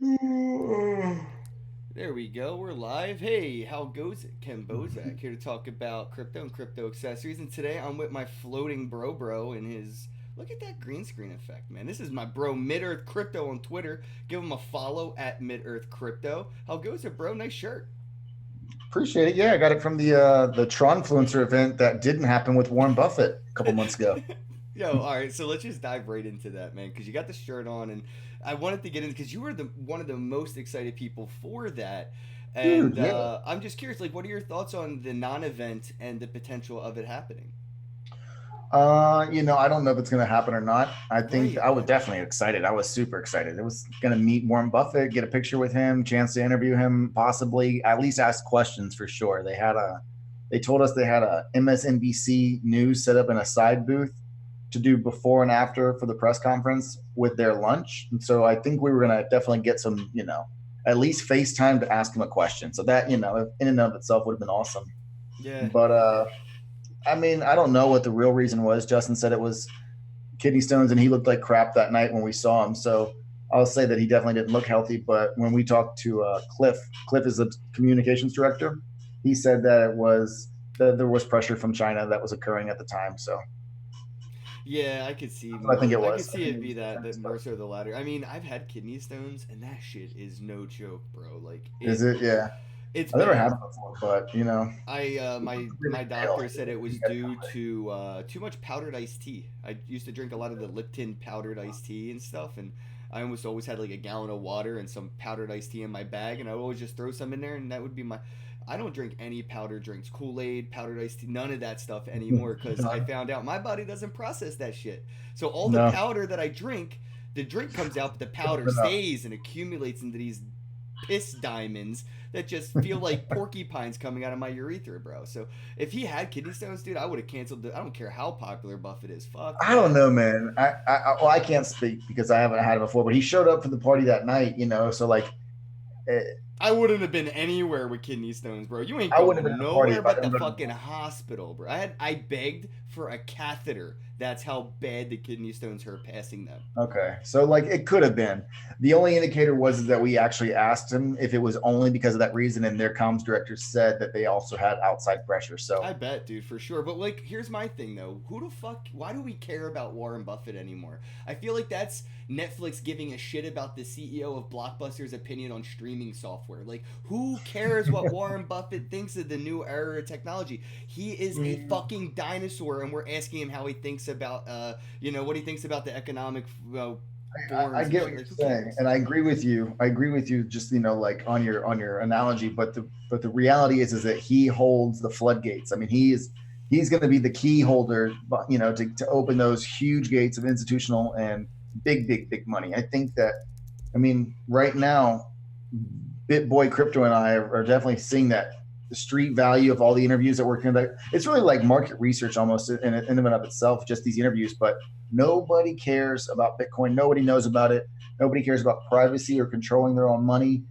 There we go. We're live. Hey, how goes it? Ken Bozak here to talk about crypto and crypto accessories. And today I'm with my floating bro and his. Look at that green screen effect, man. This is my bro Mid Earth Crypto on Twitter. Give him a follow at Mid Earth Crypto. How goes it, bro? Nice shirt. Appreciate it. Yeah, I got it from the Tronfluencer event that didn't happen with Warren Buffett a couple months ago. Yo, all right. So let's just dive right into that, man, because you got the shirt on, and I wanted to get in because you were the one of the most excited people for that. Dude, And yeah. I'm just curious, like, what are your thoughts on the non-event and the potential of it happening? I don't know if it's going to happen or not. I think Right. I was definitely excited. I was super excited. It was going to meet Warren Buffett, get a picture with him, chance to interview him, possibly at least ask questions for sure. They told us they had a MSNBC news set up in a side booth to do before and after for the press conference with their lunch. And so I think we were going to definitely get some, at least FaceTime to ask him a question. So that, in and of itself would have been awesome. Yeah. But I mean, I don't know what the real reason was. Justin said it was kidney stones, and he looked like crap that night when we saw him. So I'll say that he definitely didn't look healthy. But when we talked to Cliff is the communications director. He said that it was that there was pressure from China that was occurring at the time. So Yeah, I could see I think more. it I could was. I see think it it be was that China that stuff. more so the latter. I mean, I've had kidney stones, and that shit is no joke, bro. Like Is it? Yeah, it's I've never had bad. it before, but I he looked my really pale. doctor said it He was had due to too much powdered iced tea. I used to drink a lot of the Lipton powdered iced tea and stuff, and I almost always had like a gallon of water and some powdered iced tea in my bag, and I would always just throw some in there, and that would be my. I don't drink any powdered drinks, Kool Aid, powdered iced tea, none of that stuff anymore, because I found out my body doesn't process that shit. So all the No, powder that I drink, the drink comes out, but the powder enough. stays and accumulates into these piss diamonds that just feel like porcupines coming out of my urethra, bro. So if he had kidney stones, dude, I would have canceled. I don't care how popular Buffett is. Fuck I don't that. know, man. Well, I can't speak because I haven't had it before. But he showed up for the party that night, So like, eh, I wouldn't have been anywhere with kidney stones, bro. You ain't I wouldn't have been going at the party nowhere if I but the didn't go fucking to. hospital, bro. I begged for a catheter. That's how bad the kidney stones hurt passing them. Okay, so like it could have been. The only indicator was that we actually asked him if it was only because of that reason, and their comms director said that they also had outside pressure. So I bet, dude, for sure. But like, here's my thing though. Who the fuck? Why do we care about Warren Buffett anymore? I feel like that's Netflix giving a shit about the CEO of Blockbuster's opinion on streaming software. Like, who cares what Warren Buffett thinks of the new era of technology? He is a fucking dinosaur, and we're asking him how he thinks about, what he thinks about the economic I forms and get what shit. you're Like, who saying, cares? and I agree with you. I agree with you. Just like on your analogy, but the reality is that he holds the floodgates. I mean, he's going to be the key holder, to open those huge gates of institutional and big money. I think that. I mean, right now, BitBoy Crypto and I are definitely seeing that the street value of all the interviews that we're conducting. It's really like market research almost in and of itself, just these interviews. But nobody cares about Bitcoin. Nobody knows about it. Nobody cares about privacy or controlling their own money.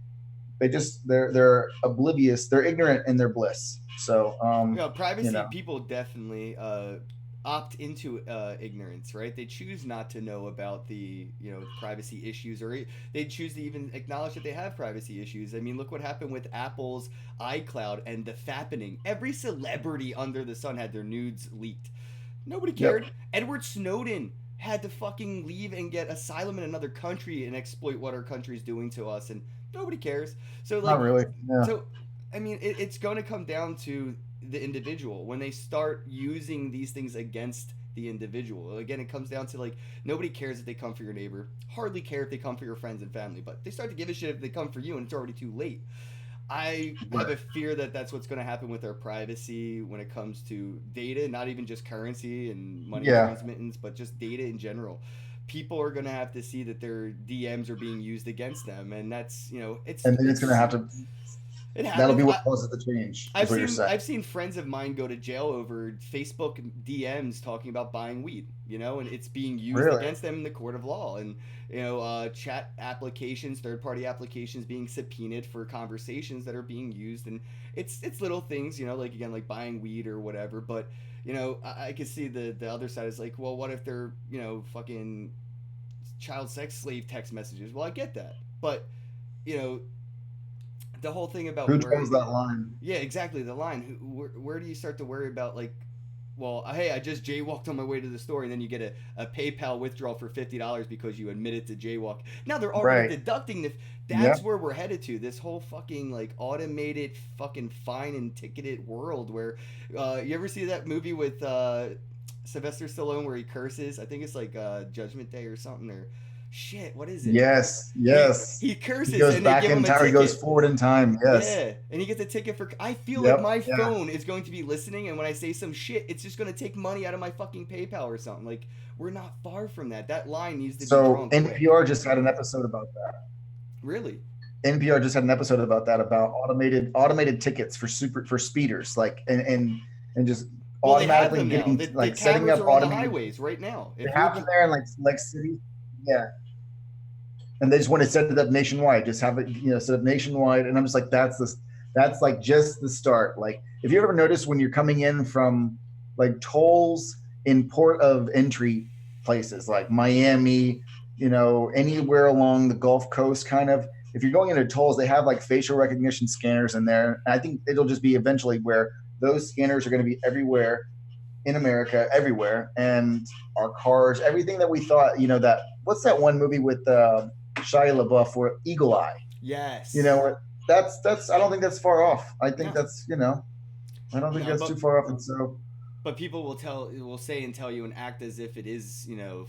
They're oblivious. They're ignorant in their bliss. So you Privacy know, people definitely opt into ignorance, right? They choose not to know about the privacy issues, or they choose to even acknowledge that they have privacy issues. I mean, look what happened with Apple's iCloud and the fappening. Every celebrity under the sun had their nudes leaked. Nobody yep, cared. Edward Snowden had to fucking leave and get asylum in another country and exploit what our country's doing to us, and nobody cares. So not like, really. Yeah, so I mean, it's going to come down to the individual when they start using these things against the individual. Again, it comes down to like nobody cares if they come for your neighbor, hardly care if they come for your friends and family, but they start to give a shit if they come for you, and it's already too late. I have right. a fear that that's what's going to happen with our privacy when it comes to data, not even just currency and money Yeah, transmittance, but just data in general. People are going to have to see that their DMs are being used against them, and that's and then it's going to have to. it That'll be happens. what causes the change. Is what you're saying. I've seen friends of mine go to jail over Facebook DMs talking about buying weed, and it's being used Really? against them in the court of law, and chat applications, third party applications being subpoenaed for conversations that are being used, and it's little things, like again like buying weed or whatever, but I can see the other side is like, well, what if they're fucking child sex slave text messages? Well, I get that, but you know, the whole thing about Who where, draws that line? yeah, exactly, the line. Where do you start to worry about, like, well, hey, I just jaywalked on my way to the store, and then you get a PayPal withdrawal for $50 because you admitted to jaywalk. Now they're already Right. deducting the. That's Yep. where we're headed to. This whole fucking like automated fucking fine and ticketed world where, you ever see that movie with Sylvester Stallone where he curses? I think it's like Judgment Day or something, or shit. What is it? Yes. He Yes. he He curses goes and they back give in him a time. He goes ticket. forward in time. Yes. Yeah, and he gets a ticket for. I feel like Yep. my Yeah. phone is going to be listening, and when I say some shit, it's just going to take money out of my fucking PayPal or something. Like, we're not far from that. That line needs to be So drawn quick. NPR just had an episode about that. Really? NPR just had an episode about that, about automated tickets for speeders, like and just Well, they have automatically them now. getting The like setting cameras up are on the automated. highways right now. They If you're, have them there in like cities. Yeah. And they just want to set it up nationwide, just have it, set up nationwide. And I'm just like, that's like just the start. Like, if you ever notice when you're coming in from like tolls in port of entry places like Miami, anywhere along the Gulf Coast, kind of, if you're going into tolls, they have like facial recognition scanners in there. And I think it'll just be eventually where those scanners are going to be everywhere in America, everywhere. And our cars, everything that we thought, that, what's that one movie with Shia LaBeouf for Eagle Eye? yes, That's I don't think that's far off. I think no, that's, I don't think no, that's too far off. And so but people will say and tell you and act as if it is,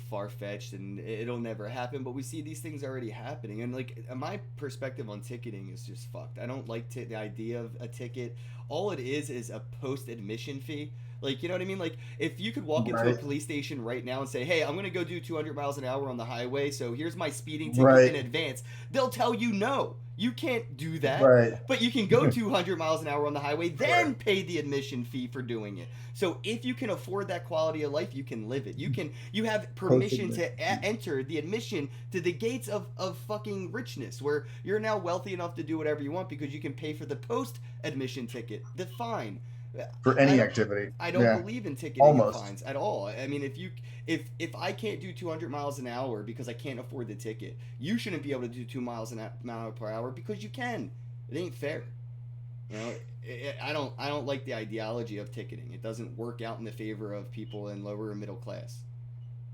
far fetched and it'll never happen. But we see these things already happening, and like my perspective on ticketing is just fucked. I don't like the idea of a ticket. All it is a post admission fee. Like, you know what I mean? Like, if you could walk into a right, police station right now and say, "Hey, I'm gonna go do 200 miles an hour on the highway, so here's my speeding ticket in right, advance," they'll tell you no. You can't do that. right, But you can go 200 miles an hour on the highway, right. then pay the admission fee for doing it. So if you can afford that quality of life, you can live it. You have Post permission to enter the admission to the gates of fucking richness, where you're now wealthy enough to do whatever you want because you can pay for the post admission ticket, the fine. For I any don't activity. I don't Yeah, believe in ticketing and almost. fines at all. I mean, if I can't do 200 miles an hour because I can't afford the ticket, you shouldn't be able to do 2 miles an hour per hour because you can. It ain't fair. You know, I don't like the ideology of ticketing. It doesn't work out in the favor of people in lower and middle class.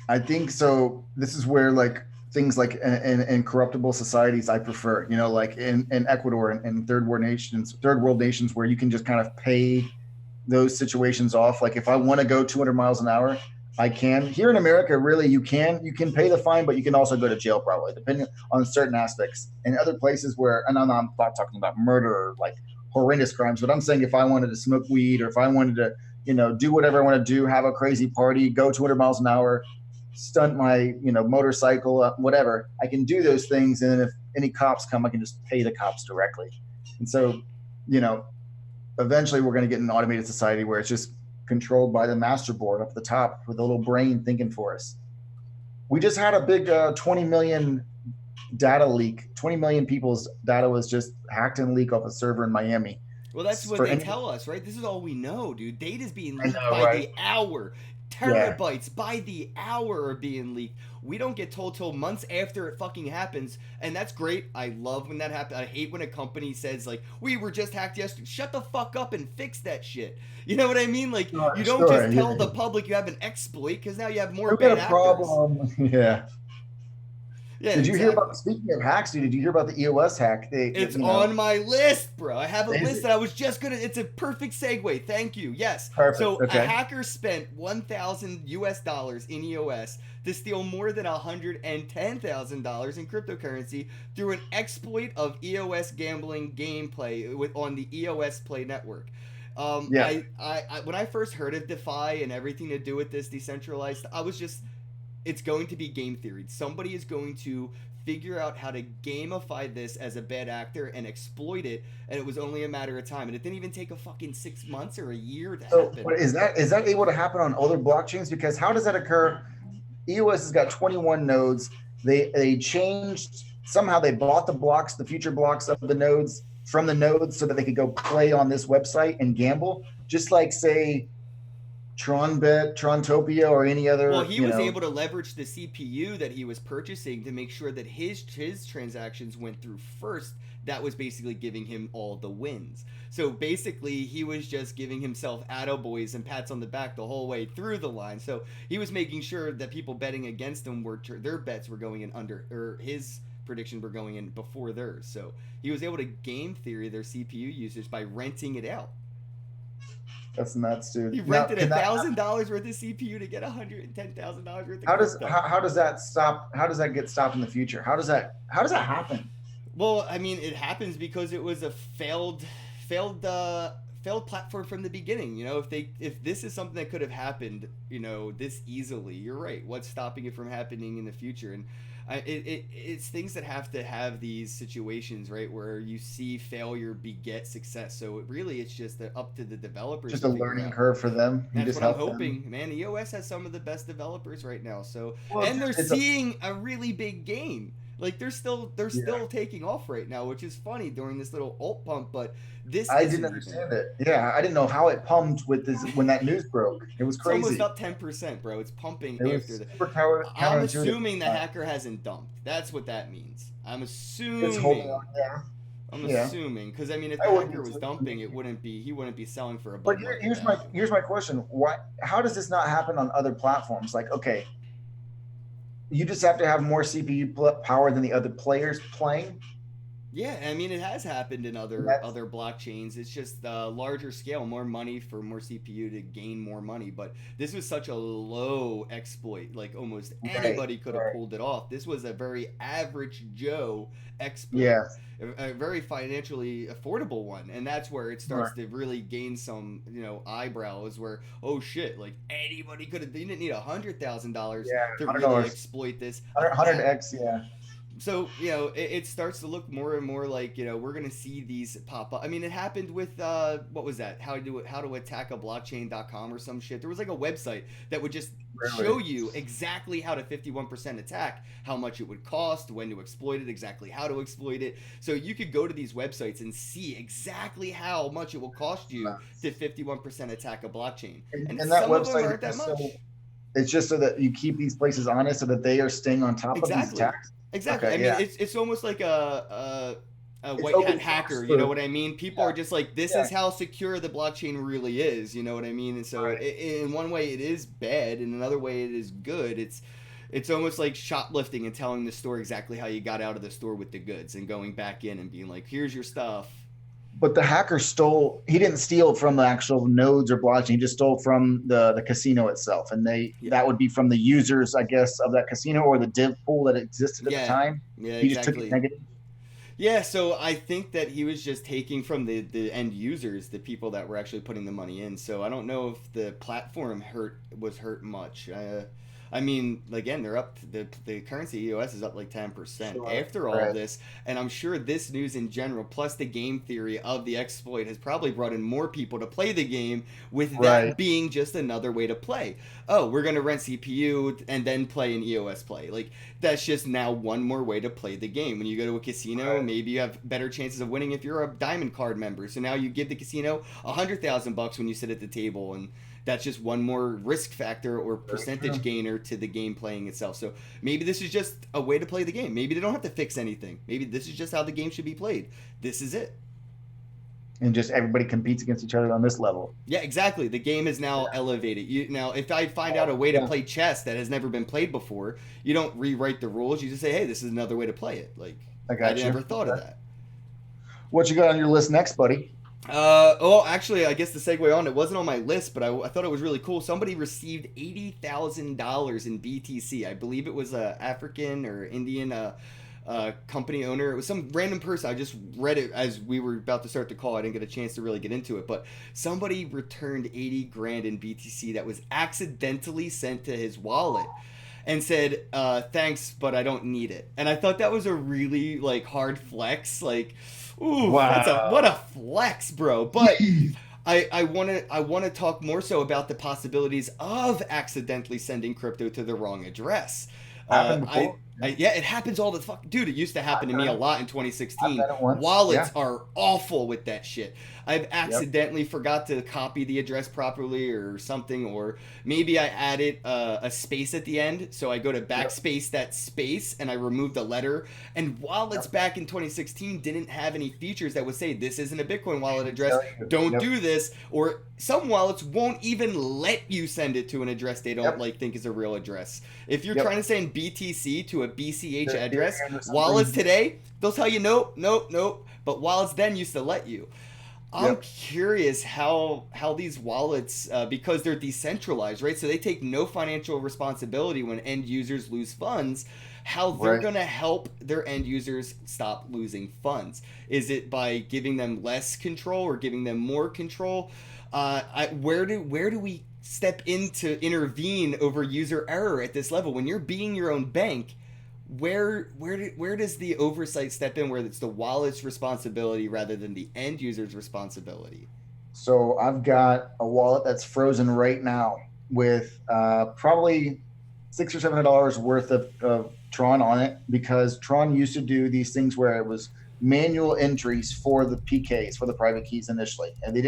I think so. This is where like things like in corruptible societies I prefer, like in Ecuador and third world nations where you can just kind of pay those situations off. Like if I want to go 200 miles an hour, I can. Here in America, really, you can pay the fine, but you can also go to jail probably, depending on certain aspects. And other places where, and I'm not talking about murder or like horrendous crimes, but I'm saying if I wanted to smoke weed or if I wanted to, do whatever I want to do, have a crazy party, go 200 miles an hour, stunt my, motorcycle, whatever, I can do those things. And then if any cops come, I can just pay the cops directly. And so, you know, eventually we're going to get an automated society where it's just controlled by the master board up at the top with a little brain thinking for us. We just had a big 20 million data leak. 20 million people's data was just hacked and leaked off a server in Miami. Well, that's what For they any, tell us, right? This is all we know, dude. Data's being I leaked know, by right? the hour. Yeah, Terabytes by the hour are being leaked. We don't get told till months after it fucking happens, and that's great. I love when that happens. I hate when a company says like, "We were just hacked yesterday." Shut the fuck up and fix that shit. You know what I mean? Like, you don't sure. just tell Yeah. the public you have an exploit because now you have more We got bad a actors. problem. Yeah. Yeah, Did you hear about, exactly. speaking of hacks, dude, did you hear about the EOS hack? It's on my list, bro. I have a Is list it that I was just gonna. It's a perfect segue. Thank you. Yes. perfect? So a Okay. hacker spent $1,000 in EOS to steal more than $110,000 in cryptocurrency through an exploit of EOS gambling gameplay on the EOS Play network. Yeah. When I first heard of DeFi and everything to do with this decentralized, I was just, it's going to be game theory. Somebody is going to figure out how to gamify this as a bad actor and exploit it, and it was only a matter of time. And it didn't even take a fucking 6 months or a year to So, happen. but is that able to happen on other blockchains? Because how does that occur? EOS has got 21 nodes. They changed somehow. They bought the blocks, the future blocks of the nodes from the nodes, so that they could go play on this website and gamble. Just like say Trontopia, or any Well, other, he was able to leverage the CPU that he was purchasing to make sure that his transactions went through first. That was basically giving him all the wins. So basically, he was just giving himself attaboys and pats on the back the whole way through the line. So he was making sure that people betting against him their bets were going in under, or his predictions were going in before theirs. So he was able to game theory their CPU users by renting it out. That's nuts, dude. He rented $1,000 worth of CPU to get $110,000 worth of crypto. How does that stop? How does that get stopped in the future? How does that happen? Well, I mean, it happens because it was a failed platform from the beginning. You know, if this is something that could have happened, you know, this easily, you're right. What's stopping it from happening in the future? And it's things that have to have these situations, right, where you see failure beget success. So it's just up to the developers. Just a learning curve for them. That's what I'm hoping, man. EOS has some of the best developers right now. So, and they're seeing a really big gain. Like they're still taking off right now, which is funny during this little alt pump. But I didn't understand it. Yeah, I didn't know how it pumped with this when that news broke. It was crazy. It's almost up 10%, bro. It's pumping after that. I'm assuming the hacker hasn't dumped. That's what that means. I'm assuming. It's holding on, yeah. I'm assuming, because I mean, if the hacker was dumping, he wouldn't be selling for a. But here's my question: Why? How does this not happen on other platforms? Like, okay, you just have to have more CPU power than the other players playing. Yeah, I mean, it has happened in other blockchains. It's just larger scale, more money for more CPU to gain more money. But this was such a low exploit, like almost anybody could have pulled it off. This was a very average Joe exploit. Yeah. A very financially affordable one, and that's where it starts to really gain some, eyebrows. Where oh shit, like anybody could have. They didn't need $100,000 to really exploit this. 100x, yeah. So it starts to look more and more like we're gonna see these pop up. I mean, it happened with what was that? How to attack a blockchain.com or some shit. There was like a website that would just show you exactly how to 51% attack, how much it would cost, when to exploit it, exactly how to exploit it. So you could go to these websites and see exactly how much it will cost you to 51% attack a blockchain. And that some website of them aren't that much. It's just so that you keep these places honest, so that they are staying on top of these attacks. Exactly. Okay, I mean, it's almost like a white hat hacker. You know what I mean? People are just like, this is how secure the blockchain really is. You know what I mean? And so, in one way, it is bad. In another way, it is good. It's almost like shoplifting and telling the store exactly how you got out of the store with the goods and going back in and being like, here's your stuff. But the hacker he didn't steal from the actual nodes or blockchain. He just stole from the casino itself. And that would be from the users, I guess, of that casino, or the div pool that existed at the time. Yeah, he just took it negative. Yeah, so I think that he was just taking from the end users, the people that were actually putting the money in. So I don't know if the platform was hurt much. I mean, again, they're up. The currency EOS is up like 10% after all this, and I'm sure this news in general, plus the game theory of the exploit, has probably brought in more people to play the game. With that being just another way to play. Oh, we're gonna rent CPU and then play an EOS play. Like that's just now one more way to play the game. When you go to a casino, maybe you have better chances of winning if you're a diamond card member. So now you give the casino $100,000 when you sit at the table, and that's just one more risk factor or percentage gainer to the game playing itself. So maybe this is just a way to play the game. Maybe they don't have to fix anything. Maybe this is just how the game should be played. This is it. And just everybody competes against each other on this level. Yeah, exactly. The game is now elevated. Now, if I find out a way to play chess that has never been played before, you don't rewrite the rules. You just say, hey, this is another way to play it. Like, I never thought of that. What you got on your list next, buddy? Actually, I guess the segue on, it wasn't on my list, but I thought it was really cool. Somebody received $80,000 in BTC. I believe it was a African or Indian company owner. It was some random person. I just read it as we were about to start the call. I didn't get a chance to really get into it, but somebody returned 80 grand in BTC that was accidentally sent to his wallet and said, thanks, but I don't need it. And I thought that was a really hard flex. Ooh, wow. What a flex, bro. But I want to talk more so about the possibilities of accidentally sending crypto to the wrong address. Yeah, it happens all the fuck, dude. It used to happen to me a lot in I've 2016. done it once. Wallets Yeah. are awful with that shit. I've Yep. accidentally forgot to copy the address properly or something, or maybe I added a space at the end, so I go to Yep. backspace that space and I remove the letter. And wallets Yep. back in 2016 didn't have any features that would say this isn't a Bitcoin wallet address. Tell you. Don't Yep. do this. Or some wallets won't even let you send it to an address they don't Yep. like think is a real address. If you're Yep. trying to send BTC to a BCH They're address, Ethereum or wallets something. today, they'll tell you nope, nope, nope. But wallets then used to let you. I'm Yep. curious how these wallets, because they're decentralized, right? So they take no financial responsibility when end users lose funds. How they're Right. gonna help their end users stop losing funds? Is it by giving them less control or giving them more control? Where do we step in to intervene over user error at this level? When you're being your own bank, where does the oversight step in where it's the wallet's responsibility rather than the end user's responsibility? So I've got a wallet that's frozen right now with probably $600 or $700 worth of Tron on it, because Tron used to do these things where it was manual entries for the PKs, for the private keys initially, and they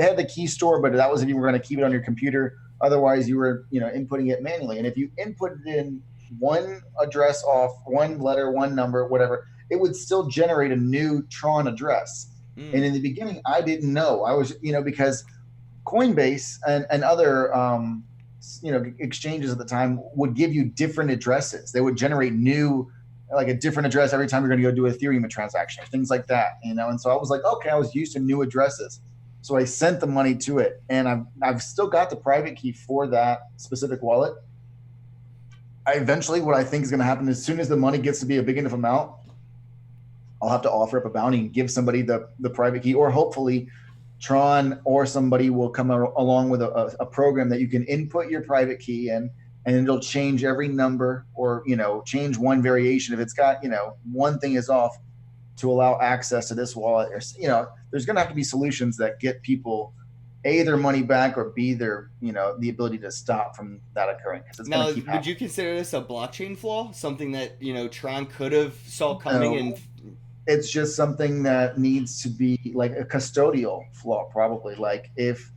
had the key store, but that was if you were going to keep it on your computer. Otherwise, you were inputting it manually, and if you inputted in one address off, one letter, one number, whatever, it would still generate a new Tron address. And Hmm. in the beginning, I didn't know. I was, because Coinbase and other, exchanges at the time would give you different addresses. They would generate new, like a different address every time you're going to go do a Ethereum transaction, things like that. And so I was like, okay, I was used to new addresses. So I sent the money to it, and I've still got the private key for that specific wallet. What I think is going to happen, as soon as the money gets to be a big enough amount, I'll have to offer up a bounty and give somebody the private key, or hopefully Tron or somebody will come along with a program that you can input your private key in, and it'll change every number, or change one variation if it's got one thing is off, to allow access to this wallet. Or there's going to have to be solutions that get people A, their money back, or B, their the ability to stop from that occurring, because it's going Now, to keep would happening. you consider this a blockchain flaw? Something that Tron could have saw coming and No, it's just something that needs to be like a custodial flaw, probably. Like if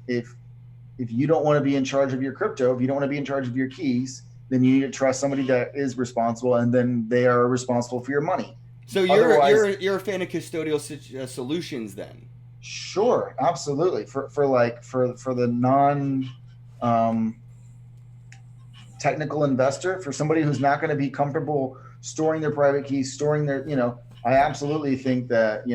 you don't want to be in charge of your crypto, if you don't want to be in charge of your keys, then you need to trust somebody that is responsible, and then they are responsible for your money. so you're Otherwise, you're you're a fan of custodial solutions then? sure, absolutely. For the non um, technical investor, for somebody who's not going to be comfortable storing their private keys, storing their, I absolutely think that,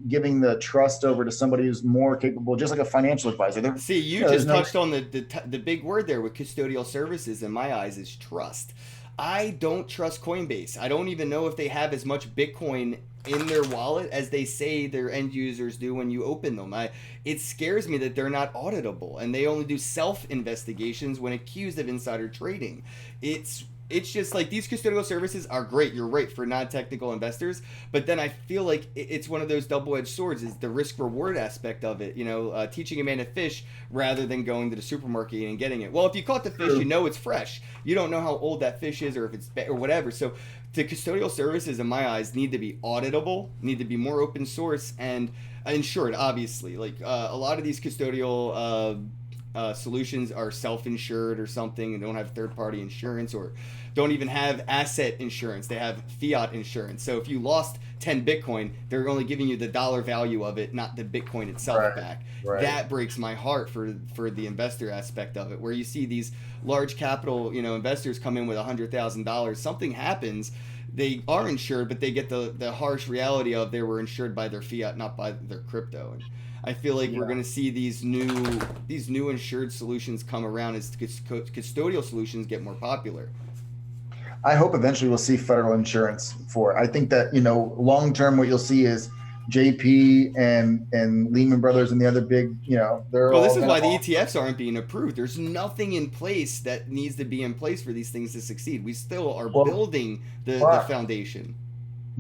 giving the trust over to somebody who's more capable, just like a financial advisor. See, you There's just no, touched on the big word there with custodial services. In my eyes, is trust. I don't trust Coinbase. I don't even know if they have as much Bitcoin in their wallet as they say their end users do when you open them. It scares me that they're not auditable and they only do self investigations when accused of insider trading. It's just like these custodial services are great. You're right for non-technical investors, but then I feel like it's one of those double-edged swords. Is the risk-reward aspect of it? Teaching a man to fish rather than going to the supermarket and getting it. Well, if you caught the fish, you true. know it's fresh. You don't know how old that fish is or if it's or whatever. So the custodial services, in my eyes, need to be auditable, need to be more open source and insured. Obviously, like a lot of these custodial. Solutions are self-insured or something and don't have third-party insurance or don't even have asset insurance. They have fiat insurance. So if you lost 10 Bitcoin, they're only giving you the dollar value of it, not the Bitcoin itself Right, back. right. That breaks my heart for the investor aspect of it, where you see these large capital investors come in with $100,000. Something happens, they are insured, but they get the harsh reality of they were insured by their fiat, not by their crypto. And I feel like we're Yeah. going to see these new insured solutions come around as custodial solutions get more popular. I hope eventually we'll see federal insurance for it. I think that, long term, what you'll see is JP and Lehman Brothers and the other big, they're Well, this all is going to why the offer. ETFs aren't being approved. There's nothing in place that needs to be in place for these things to succeed. We still are Well, building the but foundation.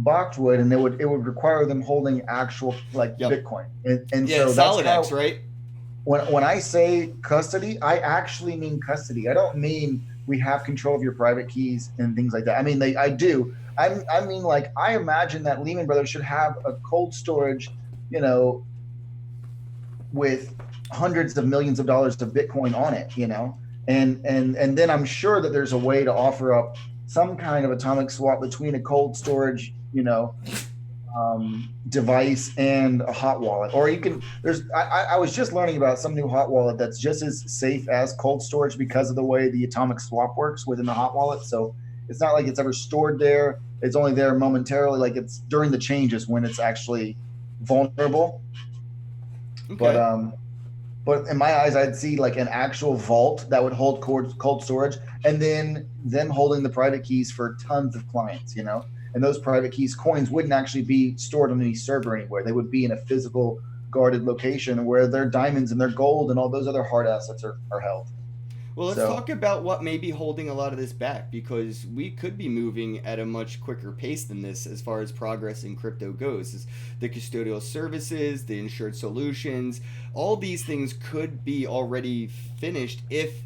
Bakkt would, and it would require them holding actual like Yep. Bitcoin, and Yeah, so that's Solid X, kind of, right? when I say custody, I actually mean custody. I don't mean we have control of your private keys and things like that. I mean, I do. I mean, like, I imagine that Lehman Brothers should have a cold storage, you know, with hundreds of millions of dollars of Bitcoin on it, and then I'm sure that there's a way to offer up some kind of atomic swap between a cold storage, device and a hot wallet. Or you can, I was just learning about some new hot wallet that's just as safe as cold storage because of the way the atomic swap works within the hot wallet. So it's not like it's ever stored there. It's only there momentarily. Like, it's during the changes when it's actually vulnerable. Okay. But in my eyes, I'd see like an actual vault that would hold cold storage, and then them holding the private keys for tons of clients, and those private keys coins wouldn't actually be stored on any server anywhere. They would be in a physical guarded location where their diamonds and their gold and all those other hard assets are held. Well, let's So talk about what may be holding a lot of this back, because we could be moving at a much quicker pace than this as far as progress in crypto goes. The custodial services, the insured solutions, all these things could be already finished if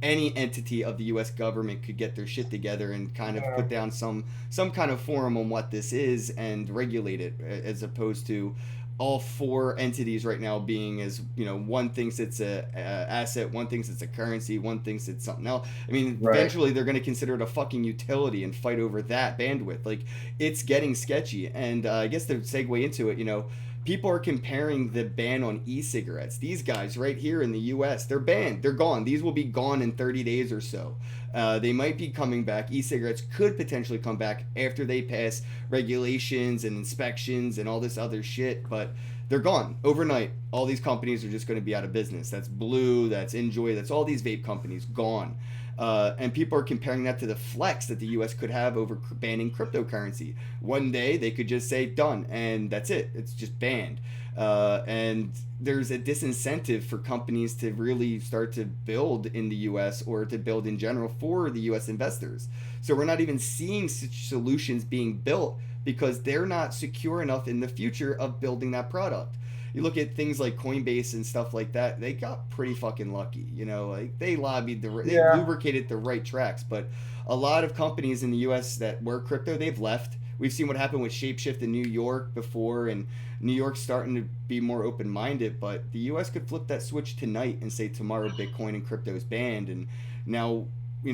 any entity of the US government could get their shit together and kind of yeah, put down some kind of forum on what this is and regulate it, as opposed to all four entities right now being, as one thinks it's a asset, one thinks it's a currency, one thinks it's something else. I mean, right. eventually they're going to consider it a fucking utility and fight over that bandwidth. Like, it's getting sketchy. And I guess to segue into it, people are comparing the ban on e-cigarettes. These guys right here in the US, they're banned, they're gone. These will be gone in 30 days or so. They might be coming back. E-cigarettes could potentially come back after they pass regulations and inspections and all this other shit, but they're gone overnight. All these companies are just going to be out of business. That's Blue, that's Enjoy, that's all these vape companies gone. And people are comparing that to the flex that the US could have over banning cryptocurrency. One day they could just say done, and that's it. It's just banned. And there's a disincentive for companies to really start to build in the US or to build in general for the US investors. So we're not even seeing such solutions being built because they're not secure enough in the future of building that product. You look at things like Coinbase and stuff like that, they got pretty fucking lucky. Like, they lobbied they Yeah. lubricated the right tracks. But a lot of companies in the US that were crypto, they've left. We've seen what happened with Shapeshift in New York before, and New York's starting to be more open minded. But the US could flip that switch tonight and say tomorrow Bitcoin and crypto is banned. And now,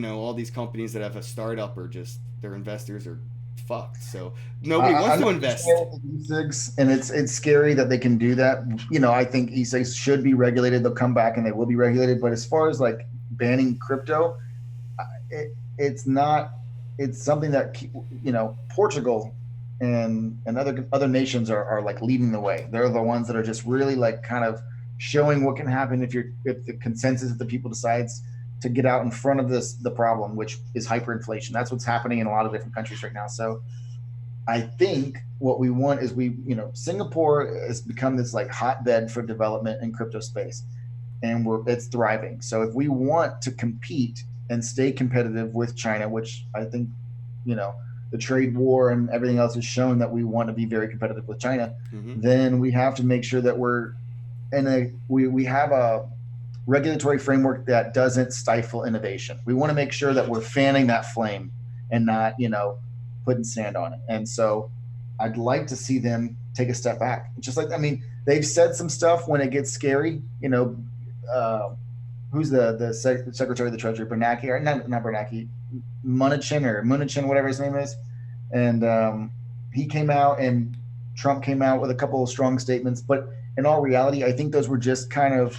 all these companies that have a startup are just, their investors are fucked. So nobody wants I'm to not invest. sure with e-cigs, and it's scary that they can do that. I think e-cigs should be regulated. They'll come back and they will be regulated. But as far as like banning crypto, it's not. It's something that Portugal and other nations are like leading the way. They're the ones that are just really like kind of showing what can happen if the consensus of the people decides to get out in front of the problem, which is hyperinflation. That's what's happening in a lot of different countries right now. So I think what we want is Singapore has become this like hotbed for development in crypto space, and it's thriving. So if we want to compete and stay competitive with China, which I think, the trade war and everything else has shown that we want to be very competitive with China, Mm-hmm. then we have to make sure that we have a regulatory framework that doesn't stifle innovation. We want to make sure that we're fanning that flame and not, putting sand on it. And so I'd like to see them take a step back. Just like, I mean, they've said some stuff when it gets scary, who's the secretary of the treasury, Bernanke, or not Bernanke, Munichin, whatever his name is. And he came out, and Trump came out with a couple of strong statements, but in all reality, I think those were just kind of,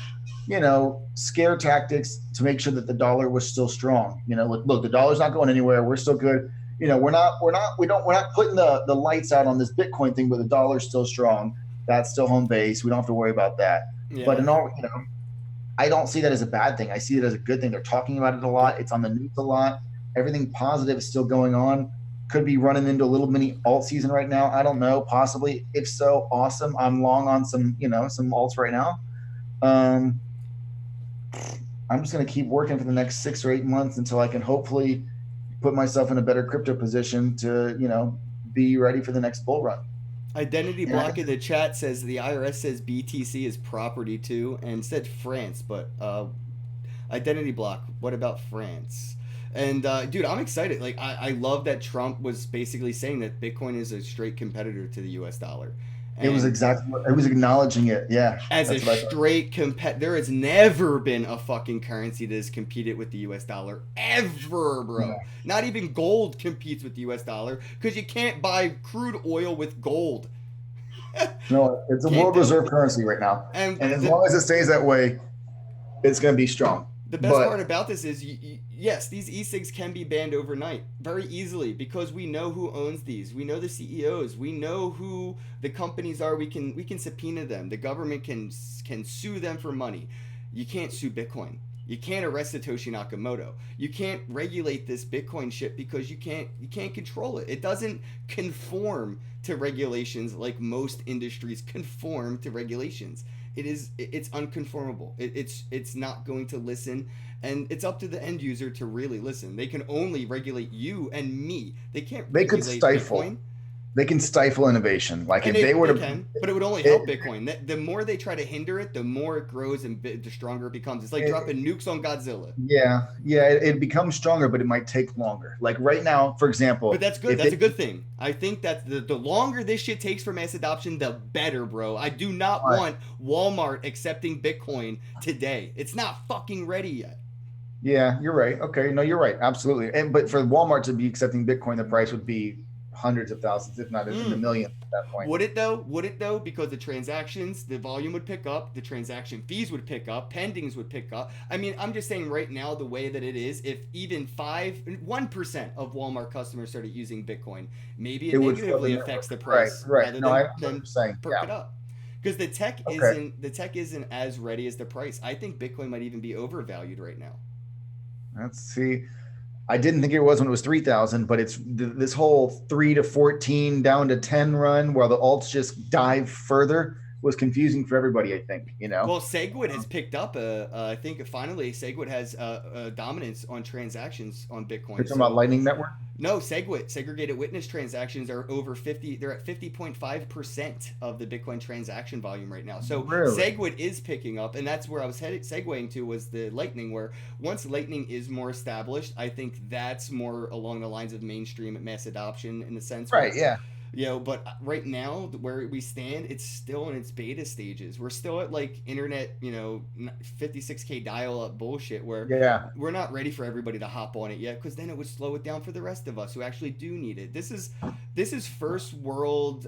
scare tactics to make sure that the dollar was still strong. Look, the dollar's not going anywhere. We're still good. We're not putting the lights out on this Bitcoin thing, but the dollar's still strong. That's still home base. We don't have to worry about that. But Yeah. in all, I don't see that as a bad thing. I see it as a good thing. They're talking about it a Yep. lot. It's on the news a lot. Everything positive is still going on. Could be running into a little mini alt season right now. I don't know. Possibly. If so, awesome. I'm long on some alts right now. Um, I'm just going to keep working for the next 6 or 8 months until I can hopefully put myself in a better crypto position to, be ready for the next bull run. Identity Yeah, Block in the chat says the IRS says BTC is property too, and said France, but Identity Block. What about France? And dude, I'm excited. Like, I love that Trump was basically saying that Bitcoin is a straight competitor to the U.S. dollar, it was and exactly what, it was acknowledging it. Yeah, as a that's what I thought. straight there has never been a fucking currency that has competed with the US dollar ever, Yeah. bro. Not even gold competes with the US dollar because you can't buy crude oil with gold. No, it's a Can't world do it. reserve currency right now, And and as long as it stays that way, it's going to be strong. the best But part about this is, yes, these e-cigs can be banned overnight very easily because we know who owns these. We know the CEOs. We know who the companies are. We can subpoena them. The government can sue them for money. You can't sue Bitcoin. You can't arrest Satoshi Nakamoto. You can't regulate this Bitcoin shit because you can't control it. It doesn't conform to regulations like most industries conform to regulations. It's unconformable. It's not going to listen, and it's up to the end user to really listen. They can only regulate you and me. They can't they could regulate stifle. Bitcoin. They can stifle innovation. Like And if they were they to, can, but it would only it, help Bitcoin. The more they try to hinder it, the more it grows and the stronger it becomes. It's like it, dropping nukes on Godzilla. yeah, it becomes stronger, but it might take longer. Like right now, for But example, that's good. if That's a it, good thing. I think that the longer this shit takes for mass adoption, the better, bro. I do not want Walmart accepting Bitcoin today. It's not fucking ready yet. yeah, you're right. Okay, no, you're right, absolutely. And but for Walmart to be accepting Bitcoin, the price would be hundreds of thousands, if not in the Mm. millions at that point. Would it though? Would it though? Because the transactions, the volume would pick up, the transaction fees would pick up, pendings would pick up. I mean, I'm just saying right now, the way that it is, if even 1% of Walmart customers started using Bitcoin, maybe It it would flood the negatively network. affects the Right, price right. rather No, I know what than you're saying. perk Yeah. it up. Because Okay. the tech isn't as ready as the price. I think Bitcoin might even be overvalued right now. Let's see. I didn't think it was when it was 3,000, but it's this whole 3 to 14 down to 10 run while the alts just dive further was confusing for everybody, I think, you know? Well, Segwit has picked up. I think finally Segwit has a dominance on transactions on You're Bitcoin. talking about So Lightning Network? no, Segwit, segregated witness transactions are over 50. They're at 50.5% of the Bitcoin transaction volume right now. So Really? Segwit is picking up, and that's where I was segueing to was the Lightning. Where once Lightning is more established, I think that's more along the lines of mainstream mass adoption in the sense Right, where yeah. but right now where we stand, it's still in its beta stages. We're still at like internet, 56K dial-up bullshit where Yeah. we're not ready for everybody to hop on it yet because then it would slow it down for the rest of us who actually do need it. This is first world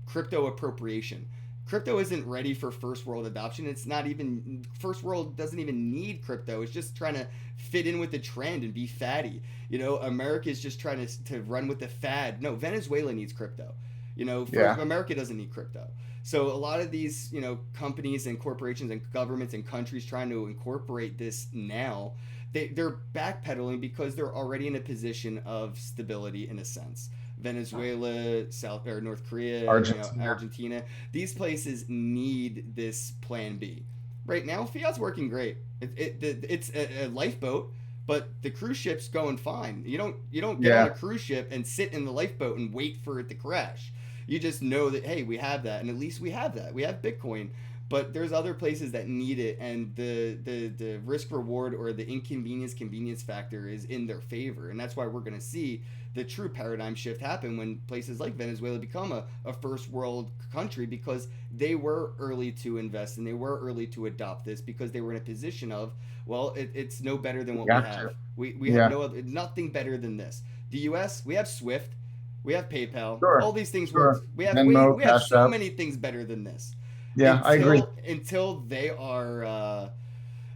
crypto appropriation. Crypto isn't ready for first world adoption. It's not even first world doesn't even need crypto. It's just trying to fit in with the trend and be fatty. America is just trying to run with the fad. No, Venezuela needs crypto. Yeah. America doesn't need crypto. So a lot of these, companies and corporations and governments and countries trying to incorporate this now, they're backpedaling because they're already in a position of stability in a sense. Venezuela, South or North Korea, Argentina. Argentina. These places need this plan B. Right now, fiat's working great. It's a lifeboat, but the cruise ship's going fine. You don't get on a Yeah. cruise ship and sit in the lifeboat and wait for it to crash. You just know that hey, we have that, and at least we have that. We have Bitcoin, but there's other places that need it, and the risk reward or the inconvenience convenience factor is in their favor, and that's why we're going to see the true paradigm shift happen when places like Venezuela become a first world country because they were early to invest and they were early to adopt this because they were in a position of well it's no better than what You we have have. to. We have Yeah. no other, nothing better than this. The US, we have Swift, we have PayPal, Sure. all these things work. Sure. We Venmo, have Cash so App. many things better than this Yeah, I agree. until they are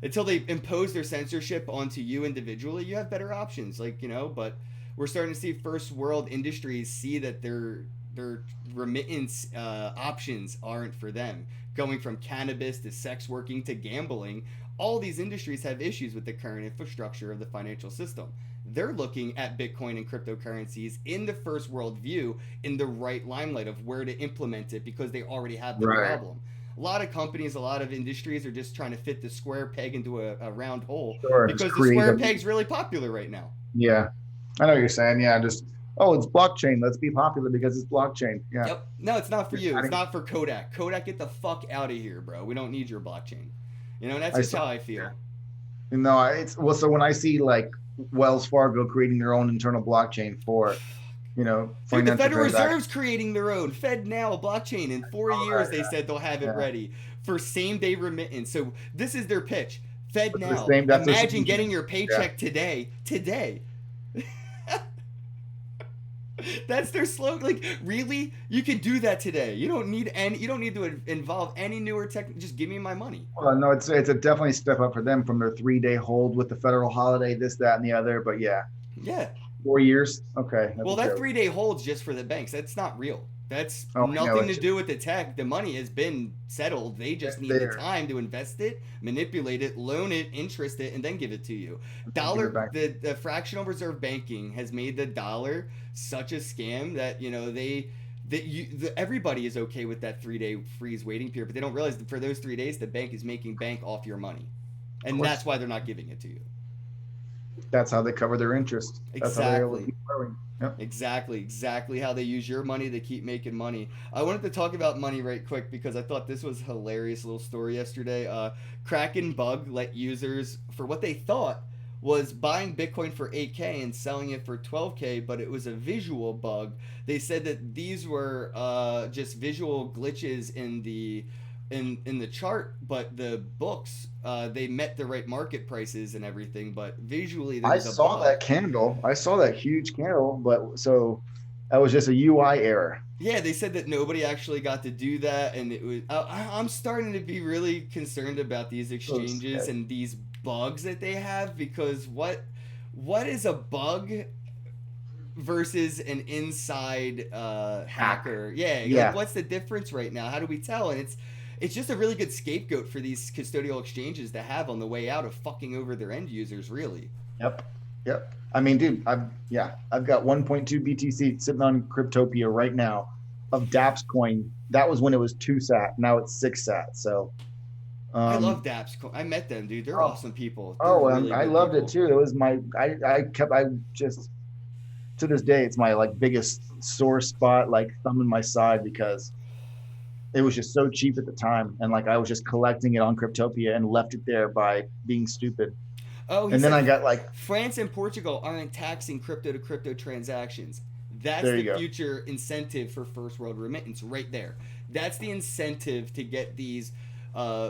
until they impose their censorship onto you individually. You have better options, but we're starting to see first world industries see that their remittance options aren't for them. Going from cannabis to sex working to gambling, all these industries have issues with the current infrastructure of the financial system. They're looking at Bitcoin and cryptocurrencies in the first world view in the right limelight of where to implement it because they already have the Right. problem. A lot of companies, a lot of industries are just trying to fit the square peg into a round hole Sure. Just because the create square a, peg's really popular right now. yeah. I know what you're saying. Yeah, just Oh, it's blockchain. Let's be popular because it's blockchain. Yeah. Yep. No, it's not for Just you. It's adding- not for Kodak. Kodak, get the fuck out of here, bro. We don't need your blockchain. You know, and that's I just saw. how I feel. No, it's well. So when I see like Wells Fargo creating their own internal blockchain for, Dude, the financial Federal transactions. Reserve's creating their own FedNow blockchain. In 4 years, they said they'll have it Yeah. ready for same-day remittance. So this is their pitch. It's the FedNow. same. That's their Imagine solution. getting your Yeah. paycheck today. Today. That's their slogan. Like, really? You can do that today. You don't need to involve any newer tech. Just give me my money. Well, no, it's a definitely step up for them from their 3-day hold with the federal holiday, this, that, and the other. But yeah, Yeah. 4 years. Okay. Well, that 3-day hold's just for the banks. That's not real. That's Oh, I know, nothing it's to do with the tech. The money has been settled. They just need the time to invest it, manipulate it, loan it, interest it, and then give it to you. Dollar, the fractional reserve banking has made the dollar such a scam that everybody is okay with that 3-day freeze waiting period, but they don't realize that for those 3 days, the bank is making bank off your money, and that's why they're not giving it to you. That's how they cover their interest. That's how they're able to Exactly. keep growing. Yep. Exactly how they use your money to keep making money. I wanted to talk about money right quick because I thought this was a hilarious little story yesterday. Kraken bug let users, for what they thought was buying Bitcoin for 8K and selling it for 12K, but it was a visual bug. They said that these were just visual glitches in the chart, but the books they met the right market prices and everything, but visually there I was a saw bug. that candle. I saw that huge candle, but so that was just a UI error. Yeah, they said that nobody actually got to do that, and it was. I'm starting to be really concerned about these exchanges and these bugs that they have, because what is a bug versus an inside hacker? Yeah, like, what's the difference right now? How do we tell? And it's just a really good scapegoat for these custodial exchanges to have on the way out of fucking over their end users, really. Yep. I mean, dude, I've got 1.2 BTC sitting on Cryptopia right now of DApps coin. That was when it was 2 sat. Now it's 6 sat. So I love DApps. I met them, dude. They're awesome people. They're really I loved people. It too. It was my I just to this day it's my like biggest sore spot, like thumb in my side, because it was just so cheap at the time, and like I was just collecting it on Cryptopia and left it there by being stupid. Oh, and then I got like France and Portugal aren't taxing crypto to crypto transactions. That's the future incentive for first world remittance right there. That's the incentive to get these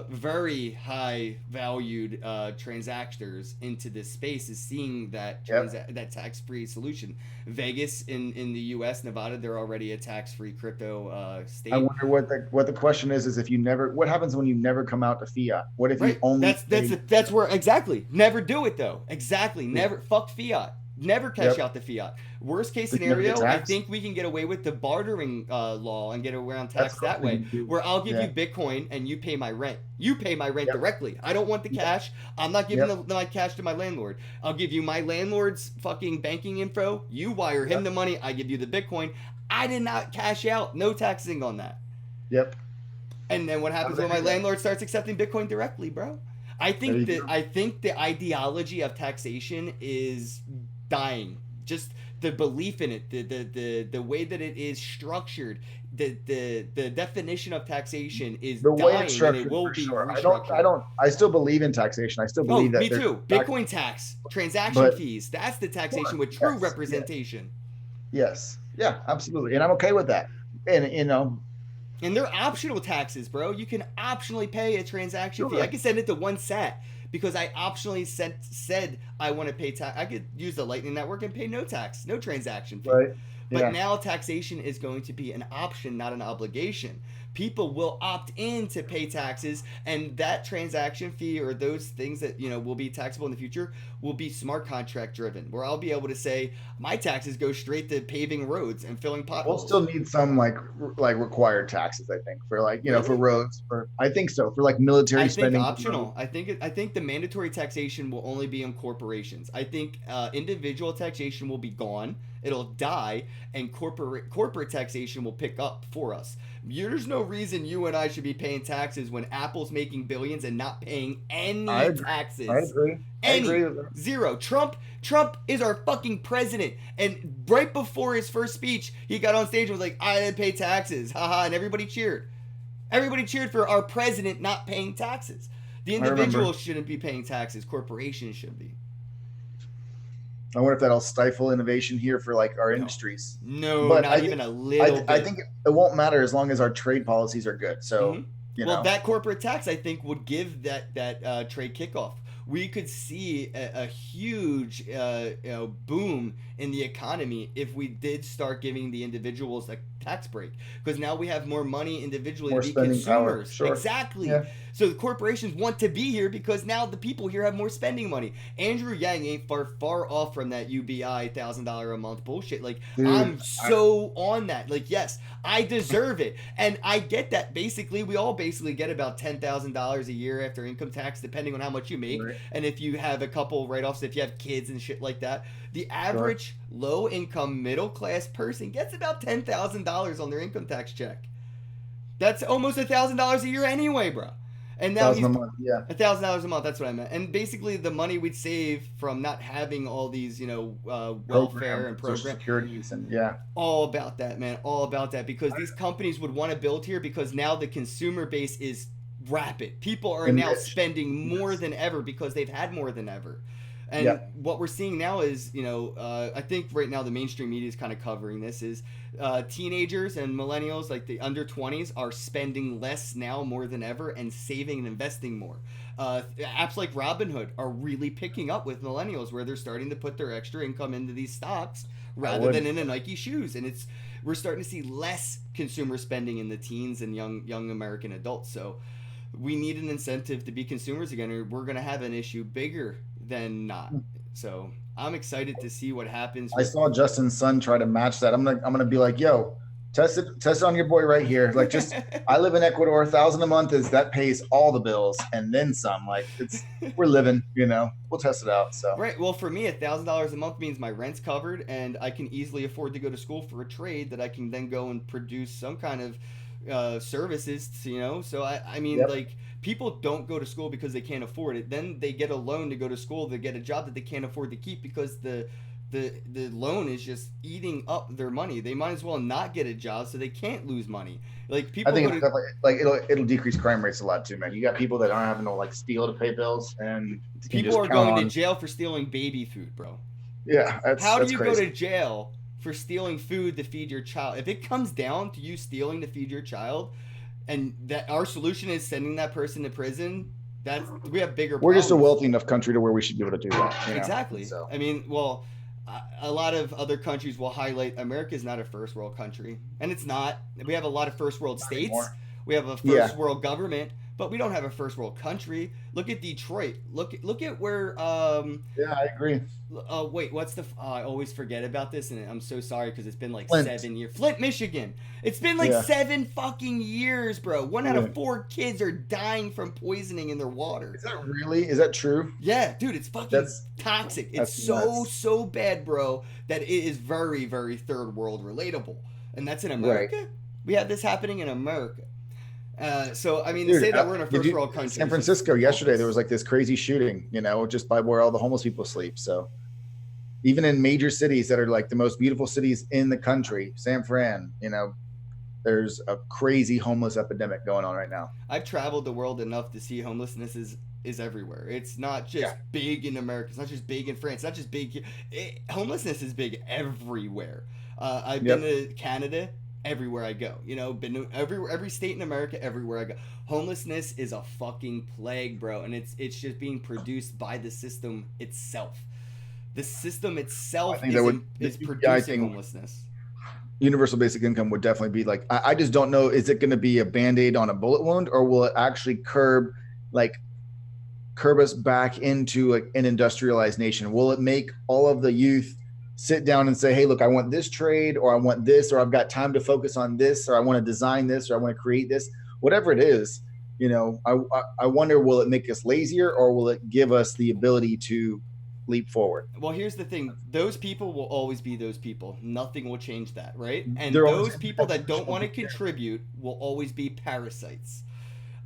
very high valued transactors into this space, is seeing that that tax-free solution. Vegas in the US, Nevada, they're already a tax-free crypto state. I wonder what the question is if you never, what happens when you never come out to fiat? What if you only that's where exactly never do it though. Exactly. Never fuck fiat. Never cash out the fiat. Worst case scenario, I think we can get away with the bartering law and get around tax that way, where I'll give you Bitcoin and you pay my rent. You pay my rent directly. I don't want the cash. I'm not giving my cash to my landlord. I'll give you my landlord's fucking banking info. You wire him the money. I give you the Bitcoin. I did not cash out. No taxing on that. Yep. And then what happens when my landlord starts accepting Bitcoin directly, bro? I think the ideology of taxation is dying. Just the belief in it, the way that it is structured, the definition of taxation is the dying, way it's structured. And it will be restructured. I still believe in taxation. I still believe that. Me too. Bitcoin tax, transaction fees. That's the taxation with true representation. Yes. Yeah, absolutely. And I'm okay with that. And and they're optional taxes, bro. You can optionally pay a transaction fee. I can send it to 1 sat because I optionally said I want to pay tax. I could use the Lightning Network and pay no tax, no transaction fee. Right. But now taxation is going to be an option, not an obligation. People will opt in to pay taxes, and that transaction fee or those things that will be taxable in the future will be smart contract driven, where I'll be able to say my taxes go straight to paving roads and filling potholes. We'll still need some like required taxes, I think, for like for roads. I think so, for like military spending. I think optional. I think the mandatory taxation will only be on corporations. I think individual taxation will be gone. it'll die, and corporate taxation will pick up for us. There's no reason you and I should be paying taxes when Apple's making billions and not paying I any agree. I taxes. agree. I Any. agree with that. Zero. Trump is our fucking president. And right before his first speech, he got on stage and was like, I didn't pay taxes. Haha. And everybody cheered. Everybody cheered for our president not paying taxes. The individual shouldn't be paying taxes. Corporations should be. I wonder if that'll stifle innovation here for like our No. industries. No, But not even a little bit. I think it won't matter as long as our trade policies are good. So, Well, that corporate tax, I think, would give that trade kickoff. We could see a huge boom in the economy if we did start giving the individuals a tax break, because now we have more money individually more to be spending power. consumers. Sure. Exactly. Yeah. So the corporations want to be here because now the people here have more spending money. Andrew Yang ain't far off from that UBI $1,000 a month bullshit. Like, Dude, I'm so on that. Like, yes, I deserve it, and I get that. Basically, we all basically get about $10,000 a year after income tax, depending on how much you make, Right. and if you have a couple write-offs, if you have kids and shit like that. The average low-income middle-class person gets about $10,000 on their income tax check. That's almost $1,000 a year anyway, bro. And now he's $1,000 a month. Yeah. $1,000 a month. That's what I meant. And basically, the money we'd save from not having all these, welfare and Social program, securities and yeah. all about that, man. All about that, because these companies would want to build here because now the consumer base is rapid. People are now Enriched. spending more than ever because they've had more than ever. And Yeah. what we're seeing now is, I think right now the mainstream media is kind of covering this, is teenagers and millennials, like the under 20s, are spending less now more than ever and saving and investing more. Apps like Robinhood are really picking up with millennials, where they're starting to put their extra income into these stocks rather than into Nike shoes. And we're starting to see less consumer spending in the teens and young American adults. So we need an incentive to be consumers again, or we're going to have an issue bigger than not. So I'm excited to see what happens. I saw Justin's son try to match that. I'm gonna be like, yo, test it on your boy right here. Like, just I live in Ecuador, $1,000 a month that pays all the bills and then some. Like, we're living, we'll test it out. So right. Well, for me, $1,000 a month means my rent's covered, and I can easily afford to go to school for a trade that I can then go and produce some kind of services. So I mean, Yep. like, people don't go to school because they can't afford it. Then they get a loan to go to school to get a job that they can't afford to keep because the loan is just eating up their money. They might as well not get a job so they can't lose money. Like, people I think go to, like it'll decrease crime rates a lot too, man. You got people that aren't having to like steal to pay bills, and you can people just are count going to on- jail for stealing baby food, bro. Yeah, How do that's you crazy. go to jail for stealing food to feed your child? If it comes down to you stealing to feed your child, and that our solution is sending that person to prison, we have bigger We're just a problems. wealthy enough country to where we should be able to do that. Exactly. So I mean, well, a lot of other countries will highlight America's not a first world country, and it's not. We have a lot of first world states. anymore. We have a first world government, but we don't have a first world country. Look at Detroit. Look at where. yeah, I agree. Wait, what's the? I always forget about this, and I'm so sorry because it's been like Flint. 7 years. Flint, Michigan. It's been like 7 fucking years, bro. 1 out of 4 kids are dying from poisoning in their water. Is that true? Yeah, dude, it's fucking toxic. It's that's nuts. so bad, bro, that it is very, very third world relatable, and that's in America. Right. We have this happening in America. So I mean, Dude, to say that we're in a first world country. San Francisco yesterday, there was like this crazy shooting, just by where all the homeless people sleep. So even in major cities that are like the most beautiful cities in the country, San Fran, there's a crazy homeless epidemic going on right now. I've traveled the world enough to see homelessness is everywhere. It's not just big in America. It's not just big in France. It's not just big here. Homelessness is big everywhere. I've been to Canada. Everywhere I go, been to every state in America, everywhere I go. Homelessness is a fucking plague, bro, and it's just being produced by the system itself. The system itself is producing homelessness. Universal basic income would definitely be like, I just don't know, is it going to be a Band-Aid on a bullet wound, or will it actually curb us back into an industrialized nation? Will it make all of the youth sit down and say, hey, look, I want this trade, or I want this, or I've got time to focus on this, or I want to design this, or I want to create this, whatever it is, I wonder, will it make us lazier, or will it give us the ability to leap forward. Well, here's the thing. Those people will always be those people. Nothing will change that, right? And They're always those going to be people that that don't traditional want to people. contribute will always be parasites.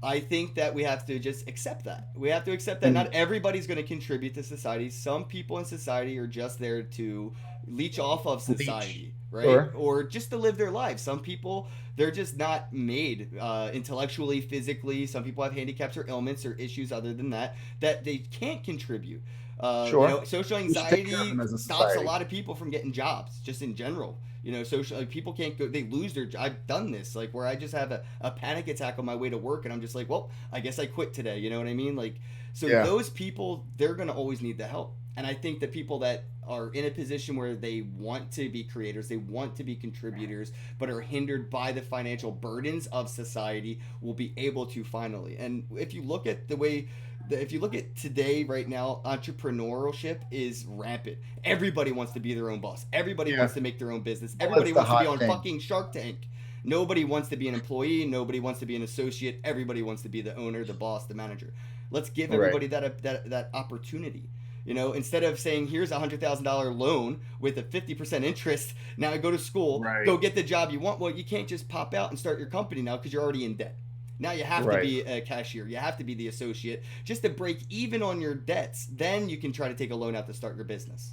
I think that we have to just accept that. We have to accept that And not everybody's going to contribute to society. Some people in society are just there to leech off of leech. society, right? Sure. Or just to live their lives. Some people, they're just not made intellectually, physically. Some people have handicaps or ailments or issues other than that that they can't contribute. Sure. Social We should take care of anxiety them as a stops a society. lot of people from getting jobs, just in general. Social people can't go. They lose their. I've done this, like where I just have a panic attack on my way to work, and I'm just like, well, I guess I quit today. You know what I mean? Like, so Yeah. those people, they're gonna always need the help. And I think that people that are in a position where they want to be creators, they want to be contributors, but are hindered by the financial burdens of society, will be able to finally. And if you look at the way if you look at today right now, entrepreneurship is rampant. Everybody wants to be their own boss. Everybody Yeah. wants to make their own business. Well, Everybody that's the wants to be hot on thing. fucking Shark Tank. Nobody wants to be an employee. Nobody wants to be an associate. Everybody wants to be the owner, the boss, the manager. Let's give Right. everybody that opportunity. Instead of saying here's $100,000 loan with a 50% interest, now go to school, Right. go get the job you want. Well, you can't just pop out and start your company now because you're already in debt. Now you have to Right. be a cashier. You have to be the associate just to break even on your debts. Then you can try to take a loan out to start your business.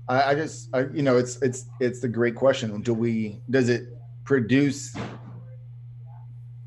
It's the great question. Does it produce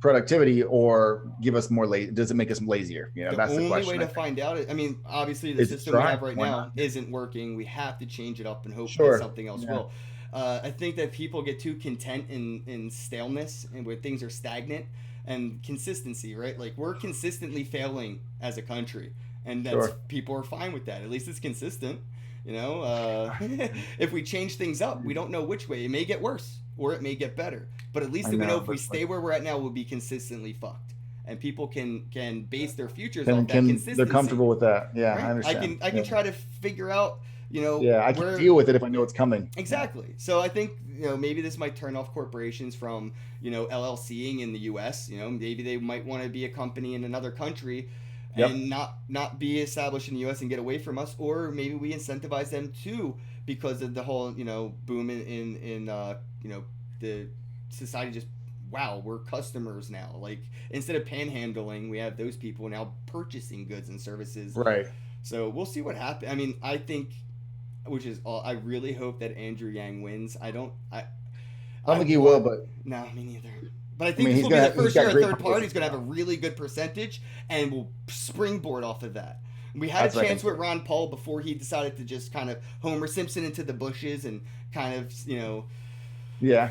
productivity or give us more lazy? Does it make us lazier? The That's the only way question. to find out is, I mean, obviously the Is it system we have try? right Why now not? isn't working. We have to change it up and hope that Sure. something else Yeah. will. I think that people get too content in staleness and where things are stagnant and consistency, right? Like we're consistently failing as a country, and Sure. people are fine with that. At least it's consistent. If we change things up, we don't know which way. It may get worse or it may get better, but at least I we know know, if we but stay where we're at now, we'll be consistently fucked, and people can base their futures off can that can consistency. they're comfortable with that? Yeah, I Right. understand. I can Yeah. try to figure out, Yeah, I can where deal with it if I know it's coming. Yeah. exactly. So I think, maybe this might turn off corporations from, LLCing in the US, maybe they might want to be a company in another country Yep. and not be established in the US and get away from us, or maybe we incentivize them too because of the whole, boom in the society. Just wow, we're customers now. Like instead of panhandling, we have those people now purchasing goods and services. Right. So we'll see what happens. I mean, I think, which is all. I really hope that Andrew Yang wins. I don't. I don't I think he will, want. but No, me neither. But I I think mean, this will be the he's first got year a great third party is proposals going to have now. a really good percentage, and we'll springboard off of that. We had That's a what I chance think. with Ron Paul before he decided to just kind of Homer Simpson into the bushes and kind of. Yeah.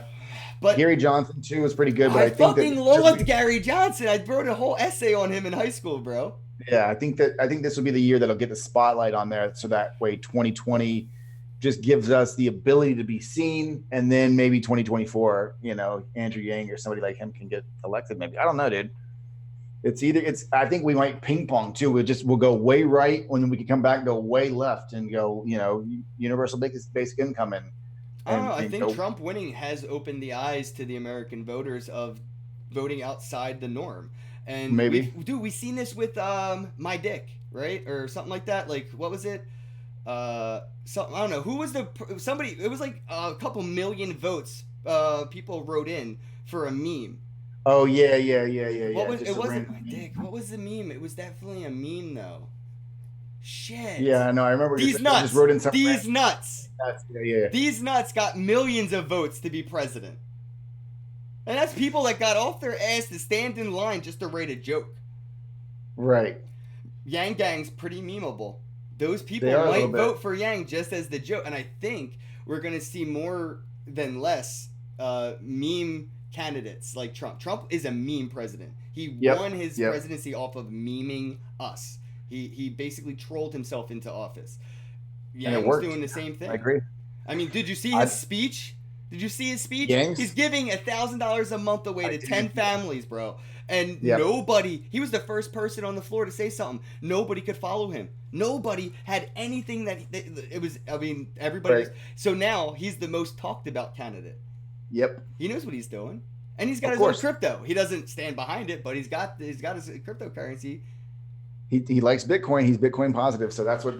But Gary Johnson too was pretty good, but I I think fucking that loved Gary Johnson. I wrote a whole essay on him in high school, bro. yeah, I think this will be the year that'll get the spotlight on there, so that way 2020 just gives us the ability to be seen, and then maybe 2024, Andrew Yang or somebody like him can get elected. Maybe I don't know, dude. It's I think we might ping pong too. We'll go way right, and then we can come back and go way left and go, universal basic income I don't know. I and think go Trump winning has opened the eyes to the American voters of voting outside the norm. And maybe. we've seen this with my dick, right? Or something like that. Like what was it? Something, I don't know. Who was somebody, it was like a couple million votes people wrote in for a meme. Oh yeah. What was Just it a wasn't random my meme. dick. What was the meme? It was definitely a meme though. Shit. Yeah, no, I remember. These I nuts. just wrote in some These random nuts. nuts. Yeah. These nuts got millions of votes to be president. And that's people that got off their ass to stand in line just to write a joke. Right. Yang Gang's pretty memeable. Those people They are a might little bit. vote for Yang just as the joke. And I think we're going to see more than less meme candidates like Trump. Trump is a meme president. He won his presidency off of memeing us. He basically trolled himself into office. Yang's doing the same thing. I agree. I mean, did you see his speech? Did you see his speech? Yang's? He's giving $1,000 a month away to 10 families, bro. And he was the first person on the floor to say something. Nobody could follow him. Nobody had anything everybody. Right. So now he's the most talked about candidate. Yep. He knows what he's doing. And he's got Of his course. own crypto. He doesn't stand behind it, but he's got his cryptocurrency. he likes Bitcoin. He's Bitcoin positive. So that's what,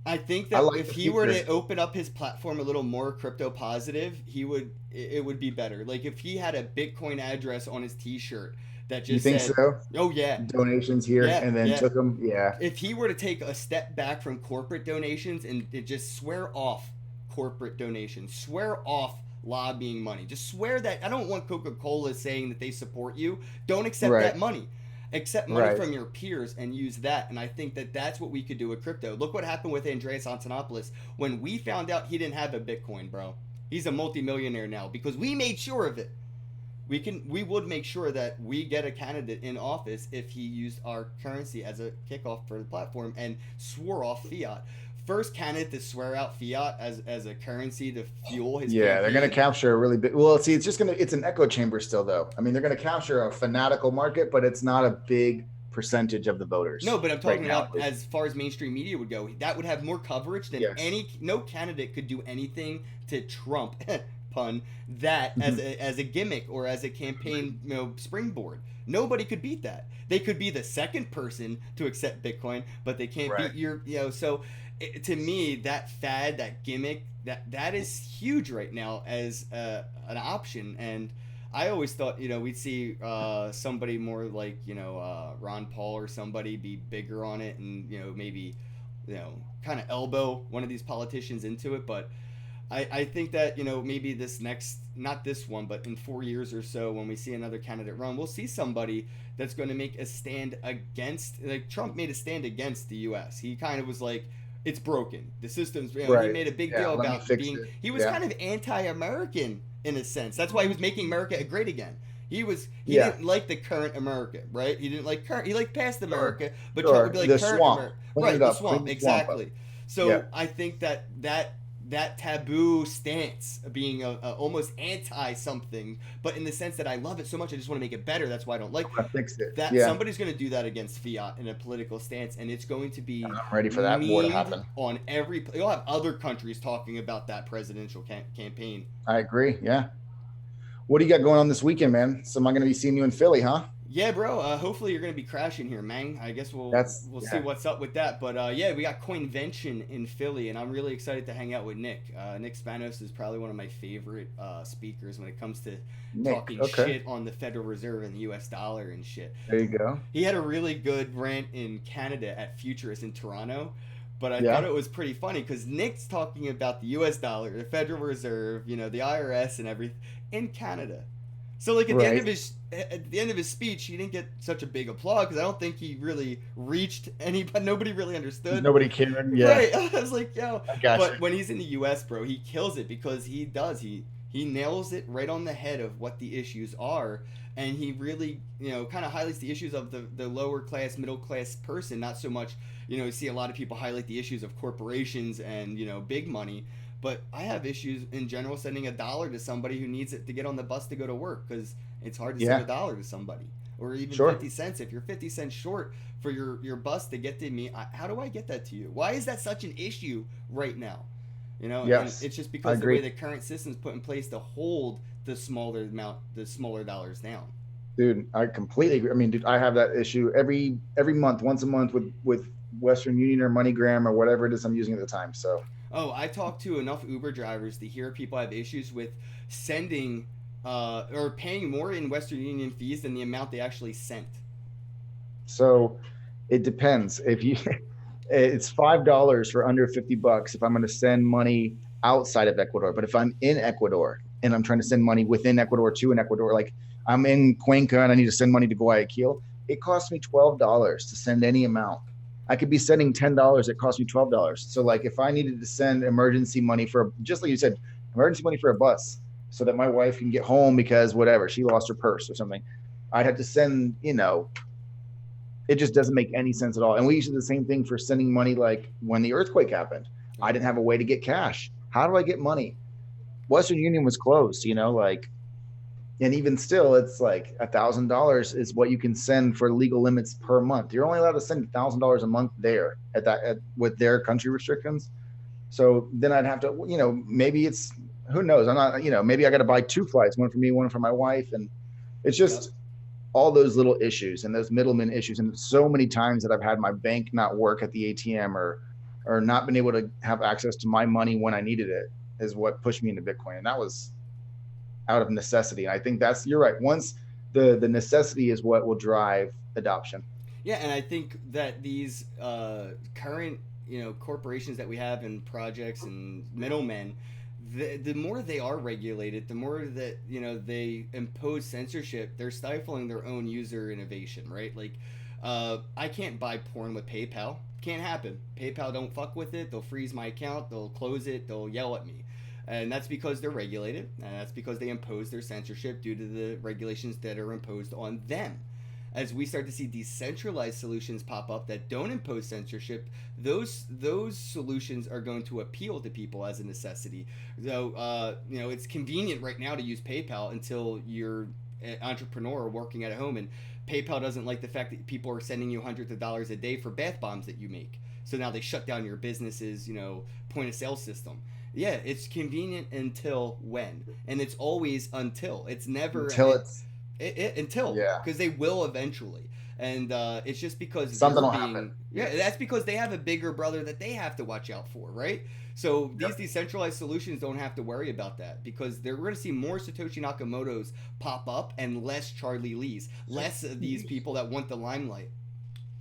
I think I that like if the he were future. to open up his platform a little more crypto positive, it would be better. Like if he had a Bitcoin address on his T-shirt that You just think said, so? "Oh yeah, Donations here yeah, and then yeah." took them. Yeah. If he were to take a step back from corporate donations and just swear off corporate donations, swear off lobbying money, just swear that I don't want Coca-Cola saying that they support you. Don't accept Right. that money. Accept money Right. from your peers and use that. And I think that that's what we could do with crypto. Look what happened with Andreas Antonopoulos when we found out he didn't have a Bitcoin, bro. He's a multimillionaire now because we made sure of it. We would make sure that we get a candidate in office if he used our currency as a kickoff for the platform and swore off fiat. First candidate to swear out fiat as a currency to fuel his Yeah, they're going to campaign. capture a really big. Well, see, it's an echo chamber still, though. I mean, they're going to capture a fanatical market, but it's not a big percentage of the No, voters but I'm right talking now. about as far as mainstream media would go. That would have more coverage than Yes. any. No candidate could do anything to Trump, pun, that Mhm. as a gimmick or as a campaign springboard. Nobody could beat that. They could be the second person to accept Bitcoin, but they can't Right. beat So to me, that fad, that gimmick, that is huge right now as an option. And I always thought, we'd see somebody more like, Ron Paul or somebody be bigger on it and, maybe, kind of elbow one of these politicians into it. But I think that, maybe this next, not this one, but in 4 years or so, when we see another candidate run, we'll see somebody that's going to make a stand against, like Trump made a stand against the U.S. He kind of was like, it's broken. The system's, he Right. made a big Yeah. deal Let me about fix it. he was Yeah. kind of anti-American in a sense. That's why he was making America great again. He Yeah. didn't like the current America, right? He didn't like current. He liked past Sure. America, but Trump would Sure. be like The current swamp. America, Clean it right? The up. Clean swamp, the swamp up. exactly. Yeah. So I think that taboo stance of being a almost anti something, but in the sense that I love it so much, I just want to make it better. That's why I don't like I'm gonna fix it. that. Yeah. Somebody's going to do that against fiat in a political stance, and it's going to be I'm ready for that war to memed happen. on every. You'll have other countries talking about that presidential campaign. I agree. Yeah. What do you got going on this weekend, man? So am I going to be seeing you in Philly, huh? Yeah, bro. Hopefully you're gonna be crashing here, man. I guess That's we'll see yeah. what's up with that. But yeah, we got Coinvention in Philly, and I'm really excited to hang out with Nick. Nick Spanos is probably one of my favorite speakers when it comes to Nick. talking Okay. shit on the Federal Reserve and the U.S. dollar and shit. There you go. He had a really good rant in Canada at Futurist in Toronto. But I thought Yeah. it was pretty funny because Nick's talking about the U.S. dollar, the Federal Reserve, the IRS, and everything in Canada. So like Right. at the end of his speech, he didn't get such a big applause because I don't think he really reached anybody. Nobody really understood. Nobody caring. Yeah. Right? I was like, yo. I got But you. when he's in the U.S., bro, he kills it because he does. He nails it right on the head of what the issues are, and he really kind of highlights the issues of the lower class, middle class person. Not so much. You see a lot of people highlight the issues of corporations and big money. But I have issues in general sending $1 to somebody who needs it to get on the bus to go to work because it's hard to send Yeah. $1 to somebody, or even Sure. 50 cents. If you're 50 cents short for your bus to get to me, how do I get that to you? Why is that such an issue right now? And Yes. it's just I because the way agree. the current system's put in place to hold the smaller dollars down. Dude, I completely agree. I mean, dude, I have that issue every month, once a month with Western Union or MoneyGram or whatever it is I'm using at the time. So Oh, I talked to enough Uber drivers to hear people have issues with sending or paying more in Western Union fees than the amount they actually sent. so it depends. If you it's $5 for under $50 if I'm going to send money outside of Ecuador. But if I'm in Ecuador and I'm trying to send money within Ecuador to an Ecuador, like I'm in Cuenca and I need to send money to Guayaquil, it costs me $12 to send any amount. I could be sending $10. It costs me $12. So like if I needed to send emergency money for, just like you said, emergency money for a bus so that my wife can get home because whatever, she lost her purse or something, I'd have to send, it just doesn't make any sense at all. And we used to do the same thing for sending money. Like when the earthquake happened, I didn't have a way to get cash. How do I get money? Western Union was closed, like, and even still, it's like $1,000 is what you can send for legal limits per month. You're only allowed to send $1,000 a month there with their country restrictions. So then I'd have to, maybe it's, who knows? I'm not, maybe I got to buy two flights, one for me, one for my wife. And it's Yep. just, all those little issues and those middleman issues, and so many times that I've had my bank not work at the ATM, or not been able to have access to my money when I needed it, is what pushed me into Bitcoin. And that was out of necessity. And I think you're right. Once the necessity is what will drive adoption. Yeah, and I think that these current corporations that we have and projects and middlemen, the more they are regulated, the more that they impose censorship, they're stifling their own user innovation, right? Like, I can't buy porn with PayPal. Can't happen. PayPal don't fuck with it. They'll freeze my account. They'll close it. They'll yell at me. And that's because they're regulated, and that's because they impose their censorship due to the regulations that are imposed on them. As we start to see decentralized solutions pop up that don't impose censorship, those solutions are going to appeal to people as a necessity. So it's convenient right now to use PayPal until you're an entrepreneur working at home, and PayPal doesn't like the fact that people are sending you hundreds of dollars a day for bath bombs that you make. So now they shut down your business's point of sale system. Yeah, it's convenient until when, and it's always until. It's never until yeah, because they will eventually, and it's just because something will happen. Yeah, that's because they have a bigger brother that they have to watch out for, right? So these decentralized solutions don't have to worry about that, because we're going to see more Satoshi Nakamoto's pop up and less Charlie Lee's, less of these people that want the limelight.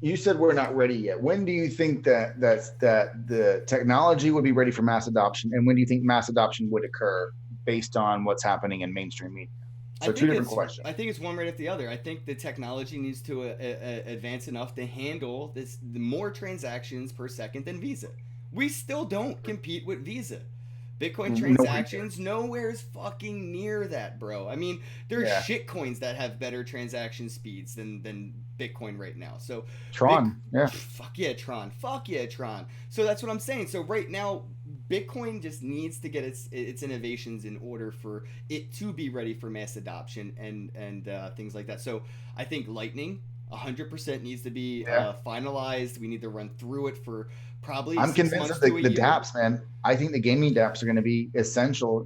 You said we're not ready yet. When do you think that the technology would be ready for mass adoption, and when do you think mass adoption would occur based on what's happening in mainstream media? So two different questions. I think it's one right after the other. I think the technology needs to advance enough to handle the more transactions per second than Visa. We still don't compete with Visa. Bitcoin transactions, nowhere's fucking near that, bro. I mean, there's shit coins that have better transaction speeds than Bitcoin right now. So Tron, fuck yeah, Tron. So that's what I'm saying. So right now, Bitcoin just needs to get its innovations in order for it to be ready for mass adoption and things like that. So I think Lightning 100% needs to be finalized. We need to run through it for probably. I'm convinced of the dApps, man. I think the gaming dApps are going to be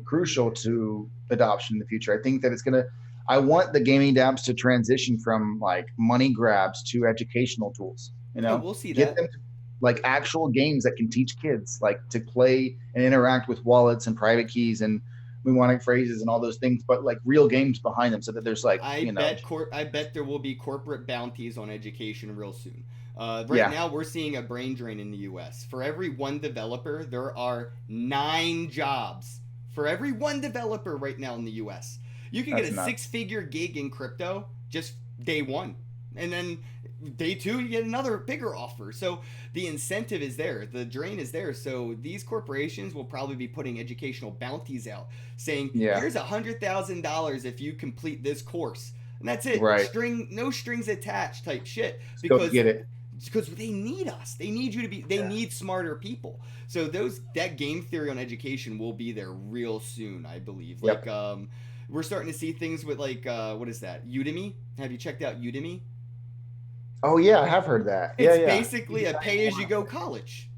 crucial to adoption in the future. I think that I want the gaming dApps to transition from like money grabs to educational tools. We'll see that. Them to, like, actual games that can teach kids like to play and interact with wallets and private keys and mnemonic phrases and all those things, but like real games behind them, so that there's like I bet there will be corporate bounties on education real soon. Now we're seeing a brain drain in the US. For every one developer, there are 9 jobs. For every one developer right now in the US. You can get a 6-figure gig in crypto just day one. And then day 2, you get another bigger offer. So the incentive is there. The drain is there. So these corporations will probably be putting educational bounties out saying, here's $100,000 if you complete this course. And that's it. Right. No strings attached type shit. Because get it. Because they need us. They need you to be. They need smarter people. So that game theory on education will be there real soon, I believe. Like we're starting to see things with like what is that? Udemy. Have you checked out Udemy? Oh yeah, I have heard that. It's basically a pay-as-you-go college.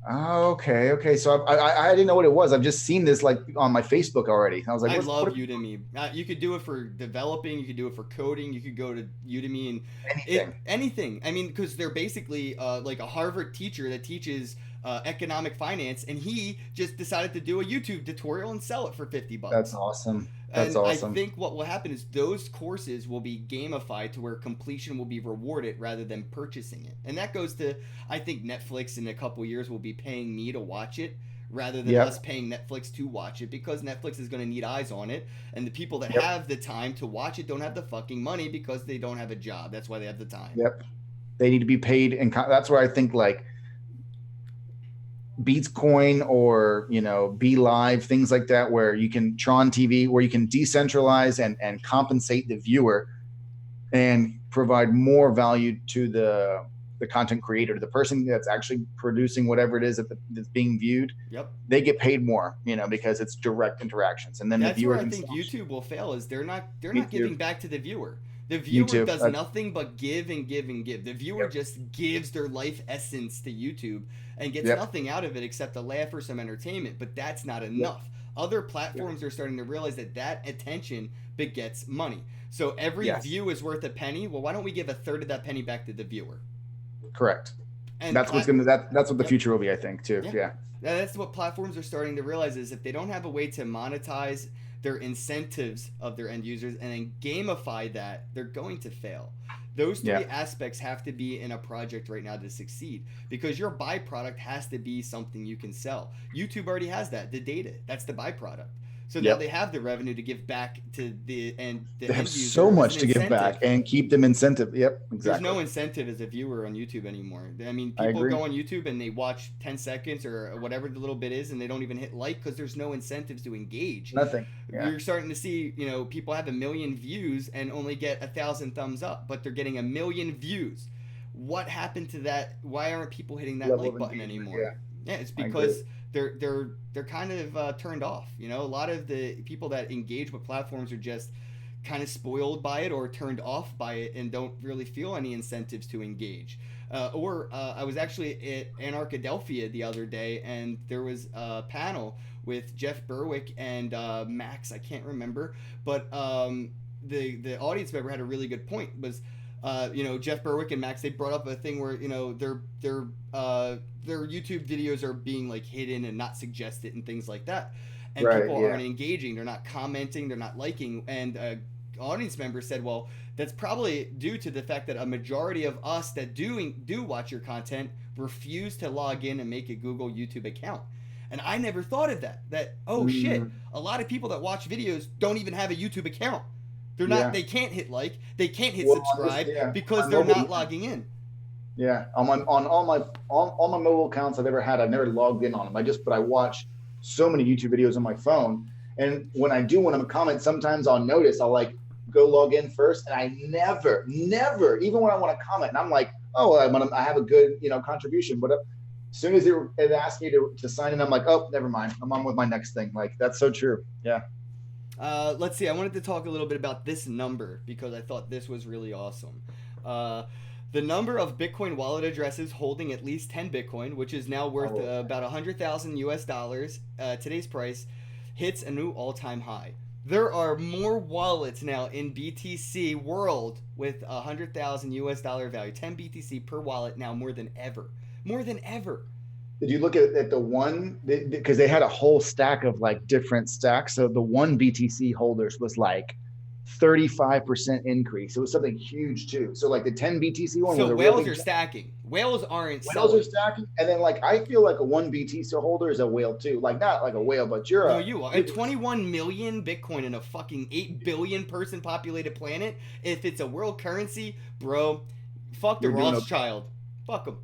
Oh, okay. So I didn't know what it was. I've just seen this like on my Facebook already. I was like, I love Udemy. You could do it for developing. You could do it for coding. You could go to Udemy and anything. I mean, because they're basically like a Harvard teacher that teaches economic finance, and he just decided to do a YouTube tutorial and sell it for $50. That's awesome. I think what will happen is those courses will be gamified to where completion will be rewarded rather than purchasing it. And that goes to, I think Netflix in a couple years will be paying me to watch it rather than us paying Netflix to watch it, because Netflix is going to need eyes on it. And the people that have the time to watch it don't have the fucking money because they don't have a job. That's why they have the time. Yep. They need to be paid. And that's where I think like Beatscoin or Be Live, things like that, where you can Tron TV, where you can decentralize and compensate the viewer and provide more value to the content creator, to the person that's actually producing whatever it is that's being viewed. They get paid more, because it's direct interactions, and then the viewer. That's where I think YouTube will fail, is they're not giving back to the viewer. The viewer does nothing but give and give and give. The viewer just gives their life essence to YouTube and gets nothing out of it except a laugh or some entertainment. But that's not enough. Other platforms are starting to realize that attention begets money. So every Yes. view is worth a penny. Well, why don't we give a third of that penny back to the viewer? Correct. And That's what's gonna that's what the Yep. future will be, I think, too. Yeah. Yeah. That's what platforms are starting to realize is if they don't have a way to monetize their incentives of their end users and then gamify that, they're going to fail. Those three Yeah. aspects have to be in a project right now to succeed because your byproduct has to be something you can sell. YouTube already has that, the data. That's the byproduct. So now Yep. they have the revenue to give back to the end They end have user so as much an to give back incentive. and keep them incentive. Yep, There's exactly. no incentive as a viewer on YouTube anymore. I mean, I people agree. go on YouTube and they watch 10 seconds or whatever the little bit is, and they don't even hit like because there's no incentives to engage. Nothing. Yeah. You're starting to see, people have 1 million views and only get 1,000 thumbs up, but they're getting 1 million views. What happened to that? Why aren't people hitting that Level like of button engagement, anymore? Yeah, it's because they're kind of turned off. A lot of the people that engage with platforms are just kind of spoiled by it or turned off by it and don't really feel any incentives to engage. I was actually at Anarchadelphia the other day, and there was a panel with Jeff Berwick and Max. I can't remember, but the audience member had a really good point. Was Jeff Berwick and Max, they brought up a thing where their YouTube videos are being like hidden and not suggested and things like that, and Right, people yeah. aren't engaging, they're not commenting, they're not liking, and audience member said, well, that's probably due to the fact that a majority of us that do watch your content refuse to log in and make a Google YouTube account. And I never thought of that shit, a lot of people that watch videos don't even have a YouTube account. They're not. Yeah. They can't hit like. They can't hit Well, subscribe because on they're mobile- not logging in. Yeah, on all my mobile accounts I've ever had, I've never logged in on them. But I watch so many YouTube videos on my phone, and when I do want to comment, sometimes I'll notice I'll like go log in first, and I never, even when I want to comment, and I'm like, oh, I have a good contribution, but as soon as it asks me to sign in, I'm like, oh, never mind, I'm on with my next thing. Like, that's so true. Yeah. Let's see. I wanted to talk a little bit about this number because I thought this was really awesome. The number of Bitcoin wallet addresses holding at least 10 Bitcoin, which is now worth about 100,000 US dollars, today's price, hits a new all-time high. There are more wallets now in BTC world with 100,000 US dollar value, 10 BTC per wallet now, more than ever. More than ever. Did you look at the one, because they had a whole stack of like different stacks. So the one BTC holders was like 35% increase. It was something huge too. So like the 10 BTC one. So whales are stacking. Whales aren't. Whales are stacking, and then like I feel like a one BTC holder is a whale too. Like not like a whale, but you are. At 21 million Bitcoin in a fucking 8 billion person populated planet. If it's a world currency, bro, fuck the Rothschild. Fuck them.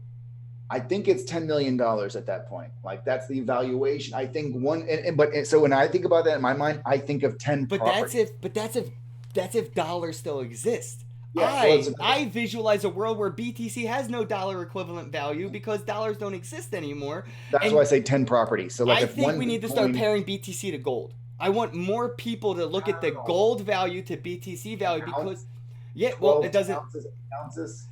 I think it's $10 million at that point. Like that's the evaluation. I think so when I think about that in my mind, I think of 10. But properties. that's if dollars still exist. Yeah, I visualize a world where BTC has no dollar equivalent value because dollars don't exist anymore. That's why I say 10 properties. So like I think we need to start pairing BTC to gold. I want more people to look at the gold value to BTC value because it doesn't. Ounces.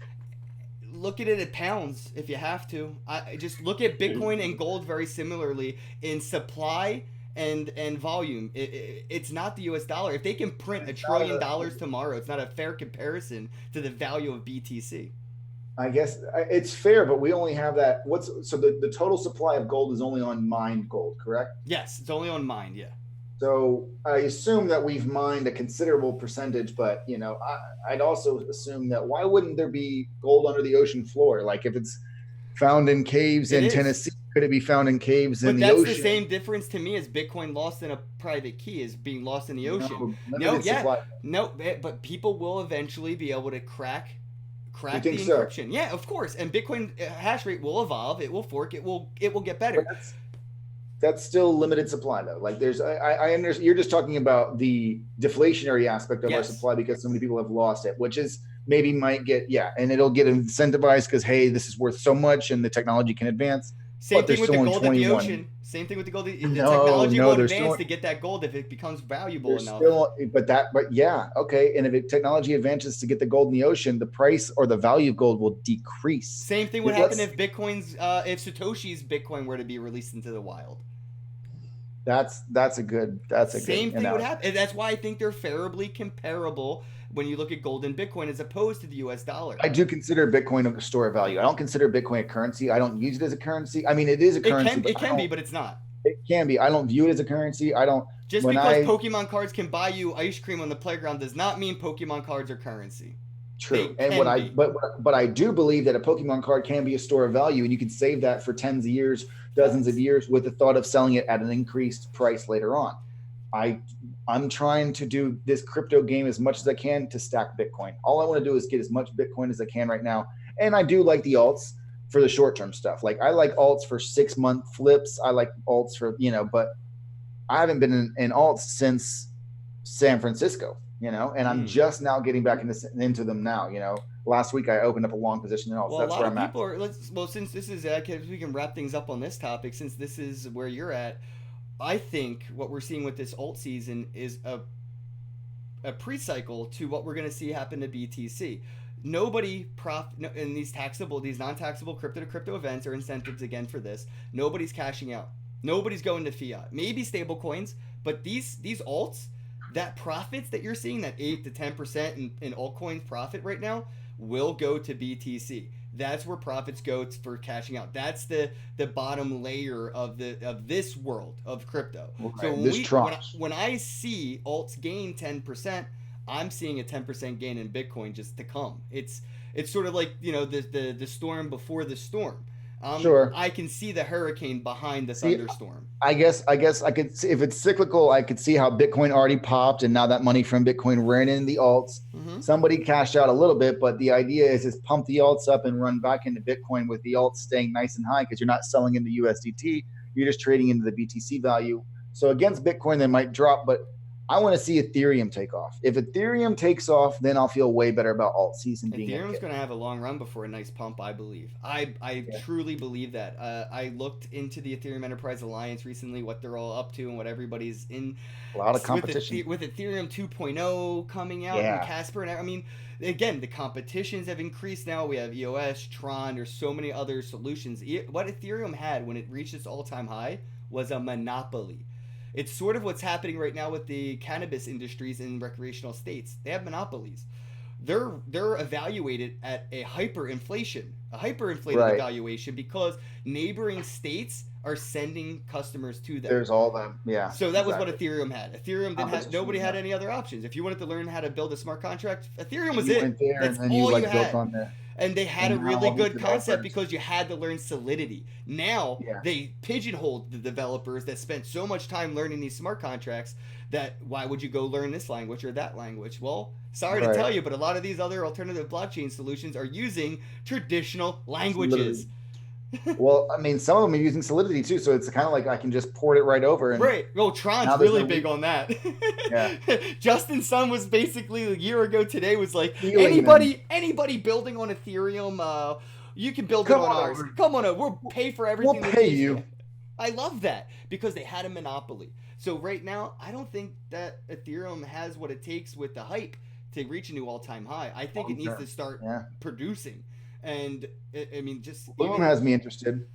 Look at it at pounds if you have to. I just look at Bitcoin and gold very similarly in supply and volume. It's not the US dollar. If they can print $1 trillion tomorrow, it's not a fair comparison to the value of BTC. I guess it's fair, but we only have that. So the total supply of gold is only on mined gold, correct? Yes, it's only on mined, yeah. So I assume that we've mined a considerable percentage, but I'd also assume that why wouldn't there be gold under the ocean floor? Like if it's found in caves in Tennessee, could it be found in caves in the ocean? But that's the same difference to me as Bitcoin lost in a private key is being lost in the ocean. But people will eventually be able to crack the encryption. So? Yeah, of course. And Bitcoin hash rate will evolve. It will fork. It will get better. That's still limited supply though. Like I understand you're just talking about the deflationary aspect of our supply because so many people have lost it, which is maybe might get, and it'll get incentivized because, hey, this is worth so much and the technology can advance. Same thing with the gold at the ocean. Same thing with the gold. The technology will advance to get that gold if it becomes valuable enough. And if technology advances to get the gold in the ocean, the price or the value of gold will decrease. Same thing would happen if if Satoshi's Bitcoin were to be released into the wild. That's a good Same thing would happen. And that's why I think they're fairly comparable when you look at gold and Bitcoin as opposed to the US dollar. I do consider Bitcoin a store of value. I don't consider Bitcoin a currency. I don't use it as a currency. I mean, it is a currency. It can be, but it's not. It can be. I don't view it as a currency. I don't. Just because Pokemon cards can buy you ice cream on the playground does not mean Pokemon cards are currency. True. And but I do believe that a Pokemon card can be a store of value, and you can save that for tens of years, dozens of years, with the thought of selling it at an increased price later on. I'm trying to do this crypto game as much as I can to stack Bitcoin. All I want to do is get as much Bitcoin as I can right now. And I do like the alts for the short-term stuff. Like I like alts for 6-month flips. I like alts for, but I haven't been in alts since San Francisco, and I'm just now getting back into them now. Last week I opened up a long position in alts. Well, that's where I'm at. Since this is, we can wrap things up on this topic, since this is where you're at. I think what we're seeing with this alt season is a pre-cycle to what we're going to see happen to BTC. Nobody in these non-taxable crypto to crypto events or incentives again for this. Nobody's cashing out. Nobody's going to fiat. Maybe stable coins, but these alts, that profits that you're seeing, that 8 to 10% in altcoins profit right now, will go to BTC. That's where profits go for cashing out. That's the bottom layer of this world of crypto. Right. So when I see alts gain 10%, I'm seeing a 10% gain in Bitcoin just to come. It's sort of like the storm before the storm. Sure. I can see the hurricane behind the thunderstorm. I guess I could see, if it's cyclical, I could see how Bitcoin already popped, and now that money from Bitcoin ran in the alts. Mm-hmm. Somebody cashed out a little bit, but the idea is pump the alts up and run back into Bitcoin with the alts staying nice and high, because you're not selling into USDT, you're just trading into the BTC value. So against Bitcoin, they might drop, but I want to see Ethereum take off. If Ethereum takes off, then I'll feel way better about alt season being. Ethereum's going to have a long run before a nice pump, I believe. I truly believe that. I looked into the Ethereum Enterprise Alliance recently, what they're all up to and what everybody's in. A lot of competition. With Ethereum 2.0 coming out and Casper. And I mean, again, the competitions have increased now. We have EOS, Tron. There's so many other solutions. What Ethereum had when it reached its all-time high was a monopoly. It's sort of what's happening right now with the cannabis industries in recreational states. They have monopolies. They're evaluated at a hyperinflated evaluation because neighboring states are sending customers to them. There's all them, yeah. So that was what Ethereum had. Nobody had any other options. If you wanted to learn how to build a smart contract, Ethereum was it. That's all you had. Built on there. And they had a really good concept because you had to learn Solidity. Now, they pigeonholed the developers that spent so much time learning these smart contracts that why would you go learn this language or that language? Well, sorry to tell you, but a lot of these other alternative blockchain solutions are using traditional languages. Well, I mean, some of them are using Solidity too, so it's kind of like I can just port it right over. And right. Well, Tron's really big on that. Yeah. Justin Sun was basically a year ago today was like, anybody building on Ethereum, you can build it on ours. Come on, we'll pay for everything. We'll pay you. I love that because they had a monopoly. So right now, I don't think that Ethereum has what it takes with the hype to reach a new all-time high. I think it needs to start producing. And I mean, Bloom has me interested.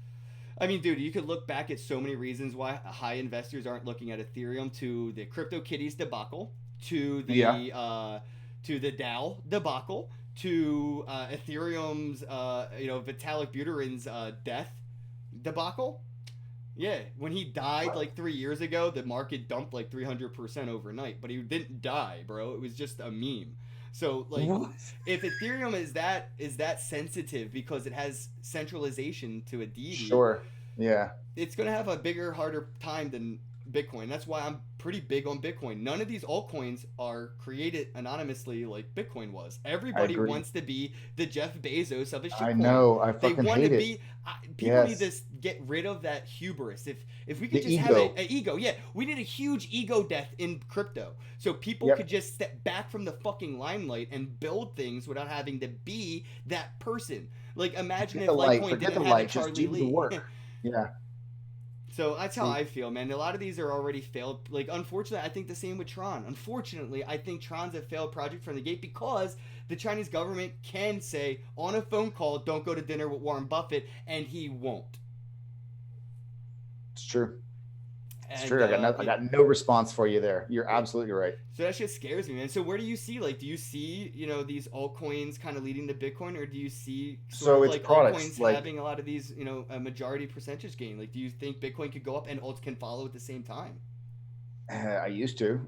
I mean, dude, you could look back at so many reasons why high investors aren't looking at Ethereum, to the CryptoKitties debacle, to the DAO debacle, to Ethereum's Vitalik Buterin's death debacle. Yeah, when he died like 3 years ago, the market dumped like 300% overnight, but he didn't die, bro. It was just a meme. So like, if Ethereum is that sensitive because it has centralization to a deity, it's gonna have a bigger, harder time than Bitcoin. That's why I'm pretty big on Bitcoin. None of these altcoins are created anonymously like Bitcoin was. Everybody wants to be the Jeff Bezos of a shitcoin. I know. I fucking hate it. People need to get rid of that hubris. If we could just have an ego, we need a huge ego death in crypto, so people could just step back from the fucking limelight and build things without having to be that person. Like, imagine if Litecoin didn't have a Charlie Lee. Yeah. So that's how I feel, man. A lot of these are already failed. Like, unfortunately, I think the same with Tron. Unfortunately, I think Tron's a failed project from the gate because the Chinese government can say on a phone call, don't go to dinner with Warren Buffett, and he won't. It's true. It's And true. I got no response for you there. You're absolutely right. so that just scares me, man. So where do you see, like, do you see, these altcoins kind of leading to Bitcoin, or do you see sort So of it's like products altcoins like having a lot of these, a majority percentage gain? Like, do you think Bitcoin could go up and alts can follow at the same time? I used to,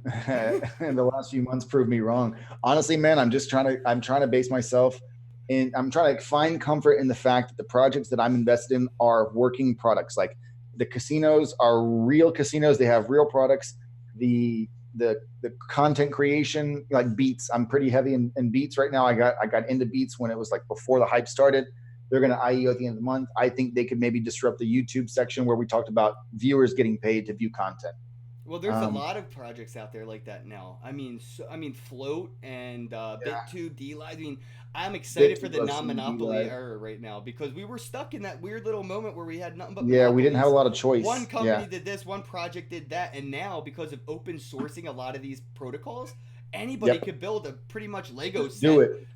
and the last few months proved me wrong. Honestly, man, I'm trying to base myself in, I'm trying to find comfort in the fact that the projects that I'm invested in are working products. Like the casinos are real casinos. They have real products. The content creation, like beats, I'm pretty heavy in beats right now. I got into beats when it was like before the hype started. They're going to IEO at the end of the month. I think they could maybe disrupt the YouTube section where we talked about viewers getting paid to view content. Well, there's a lot of projects out there like that now. I mean, Float and Yeah, BitTube, D-Live. I mean, I'm excited for BitTube, the I've seen non-monopoly D-Live. era right now because we were stuck in that weird little moment where we had nothing but Yeah, we didn't have a monopolies. lot of One choice. company Yeah, did this, one project did that, and now because of open sourcing a lot of these protocols, anybody yep. could build a pretty much Lego Just do set it.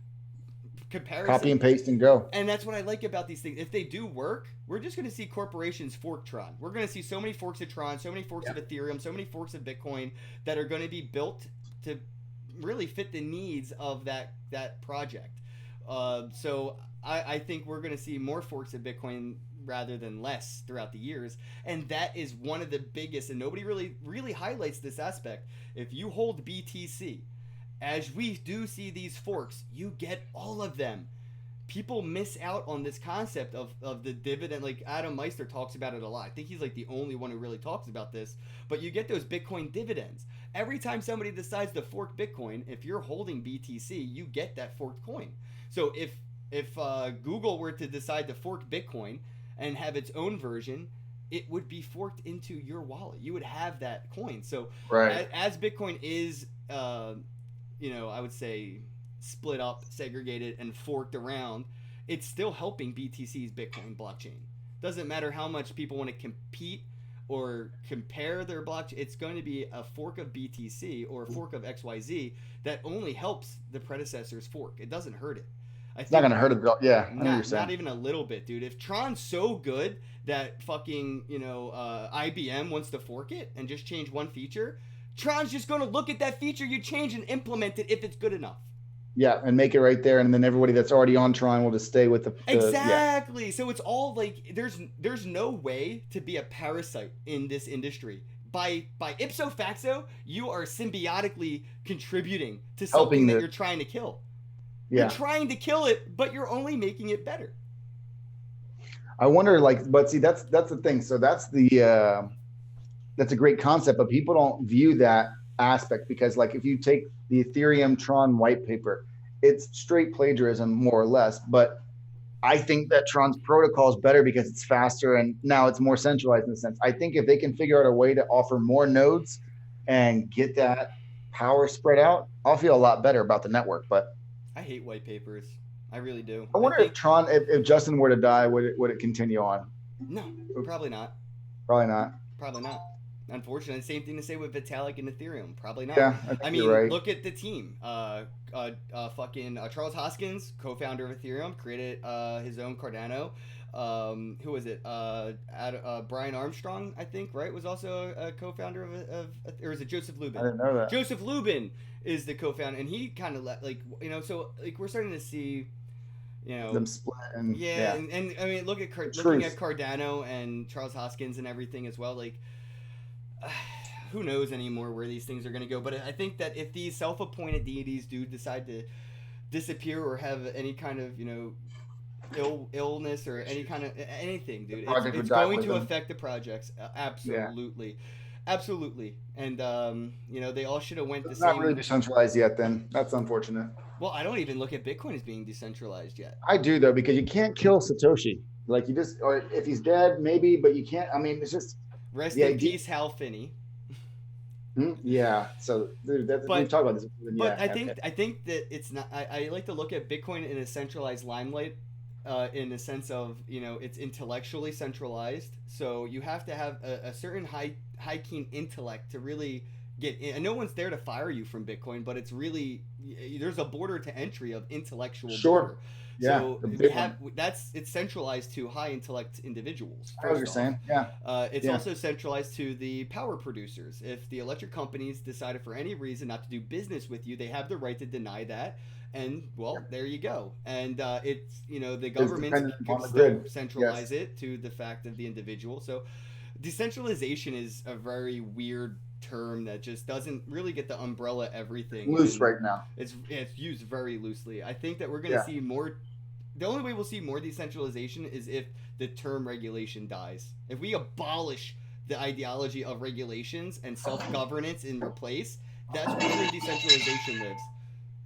Copy comparison. and paste and go. And that's what I like about these things. If they do work, we're just going to see corporations fork Tron. We're going to see so many forks of Tron, so many forks of Yeah. Ethereum, so many forks of Bitcoin that are going to be built to really fit the needs of that project. So I think we're going to see more forks of Bitcoin rather than less throughout the years, and that is one of the biggest. And nobody really highlights this aspect. If you hold BTC, as we do see these forks, you get all of them. People miss out on this concept of the dividend. Like Adam Meister talks about it a lot. I think he's like the only one who really talks about this. But you get those Bitcoin dividends. Every time somebody decides to fork Bitcoin, if you're holding BTC, you get that forked coin. So if Google were to decide to fork Bitcoin and have its own version, it would be forked into your wallet. You would have that coin. So Right. as Bitcoin is, I would say split up, segregated, and forked around, it's still helping BTC's Bitcoin blockchain. Doesn't matter how much people want to compete or compare their blockchain, it's going to be a fork of BTC or a fork of XYZ that only helps the predecessor's fork. It doesn't hurt it. I It's not think gonna hurt it. Yeah, I know what you're not saying. even a little bit, dude. If Tron's so good that fucking IBM wants to fork it and just change one feature, Tron's just going to look at that feature you change and implement it if it's good enough. Yeah, and make it right there, and then everybody that's already on Tron will just stay with the yeah. Exactly. So it's all like there's no way to be a parasite in this industry. By ipso facto, you are symbiotically contributing to something Helping that the you're trying to kill. You're yeah. trying to kill it, but you're only making it better. I wonder, like, but see, that's the thing. So that's a great concept, but people don't view that aspect because, like, if you take the Ethereum Tron white paper, it's straight plagiarism more or less. But I think that Tron's protocol is better because it's faster and now it's more centralized in a sense. I think if they can figure out a way to offer more nodes and get that power spread out, I'll feel a lot better about the network. But I hate white papers. I really do. I I wonder if think Tron, if Justin were to die, would it continue on? no, probably not. Probably not. Probably not. Unfortunately, same thing to say with Vitalik and Ethereum. Probably not. Yeah, I think I you're mean, right. look at the team. Charles Hoskins, co-founder of Ethereum, created his own Cardano. Who was it? Brian Armstrong, I think, right, was also a co-founder of or is it Joseph I Lubin? didn't know that. Joseph Lubin is the co-founder, and he kind of so like we're starting to see, Them split and yeah, yeah, and I mean, looking at truth. Cardano and Charles Hoskins and everything as well, like who knows anymore where these things are going to go. But I think that if these self-appointed deities do decide to disappear or have any kind of illness or any kind of anything, The dude, project would it's die going with to them. affect the projects. Yeah, Absolutely. And they all should have went the it's not really same. decentralized yet. Then that's unfortunate. Well, I don't even look at Bitcoin as being decentralized yet. I do though because you can't kill Satoshi. Like you just, or if he's dead, maybe, but you can't. I mean, it's just Rest the in idea. peace, Hal Finney. Yeah. So we've But talked about this. But Yeah. Okay. I think that it's not. I like to look at Bitcoin in a centralized limelight, in the sense of it's intellectually centralized. So you have to have a certain high keen intellect to really get in. And no one's there to fire you from Bitcoin, but it's really there's a border to entry of intellectual Sure. border. Yeah, So the we big have one. it's centralized to high intellect individuals. I know what First you're off, saying. Yeah, it's yeah, also centralized to the power producers. If the electric companies decided for any reason not to do business with you, they have the right to deny that. And well, there you go. And it's the it's governments dependent could upon the still grid. centralize Yes, it to the fact of the individual. So decentralization is a very weird term that just doesn't really get the umbrella it's everything, loose and right now. it's used very loosely. I think that we're going to Yeah. see more. The only way we'll see more decentralization is if the term regulation dies. If we abolish the ideology of regulations and self-governance in replace, that's where true decentralization lives.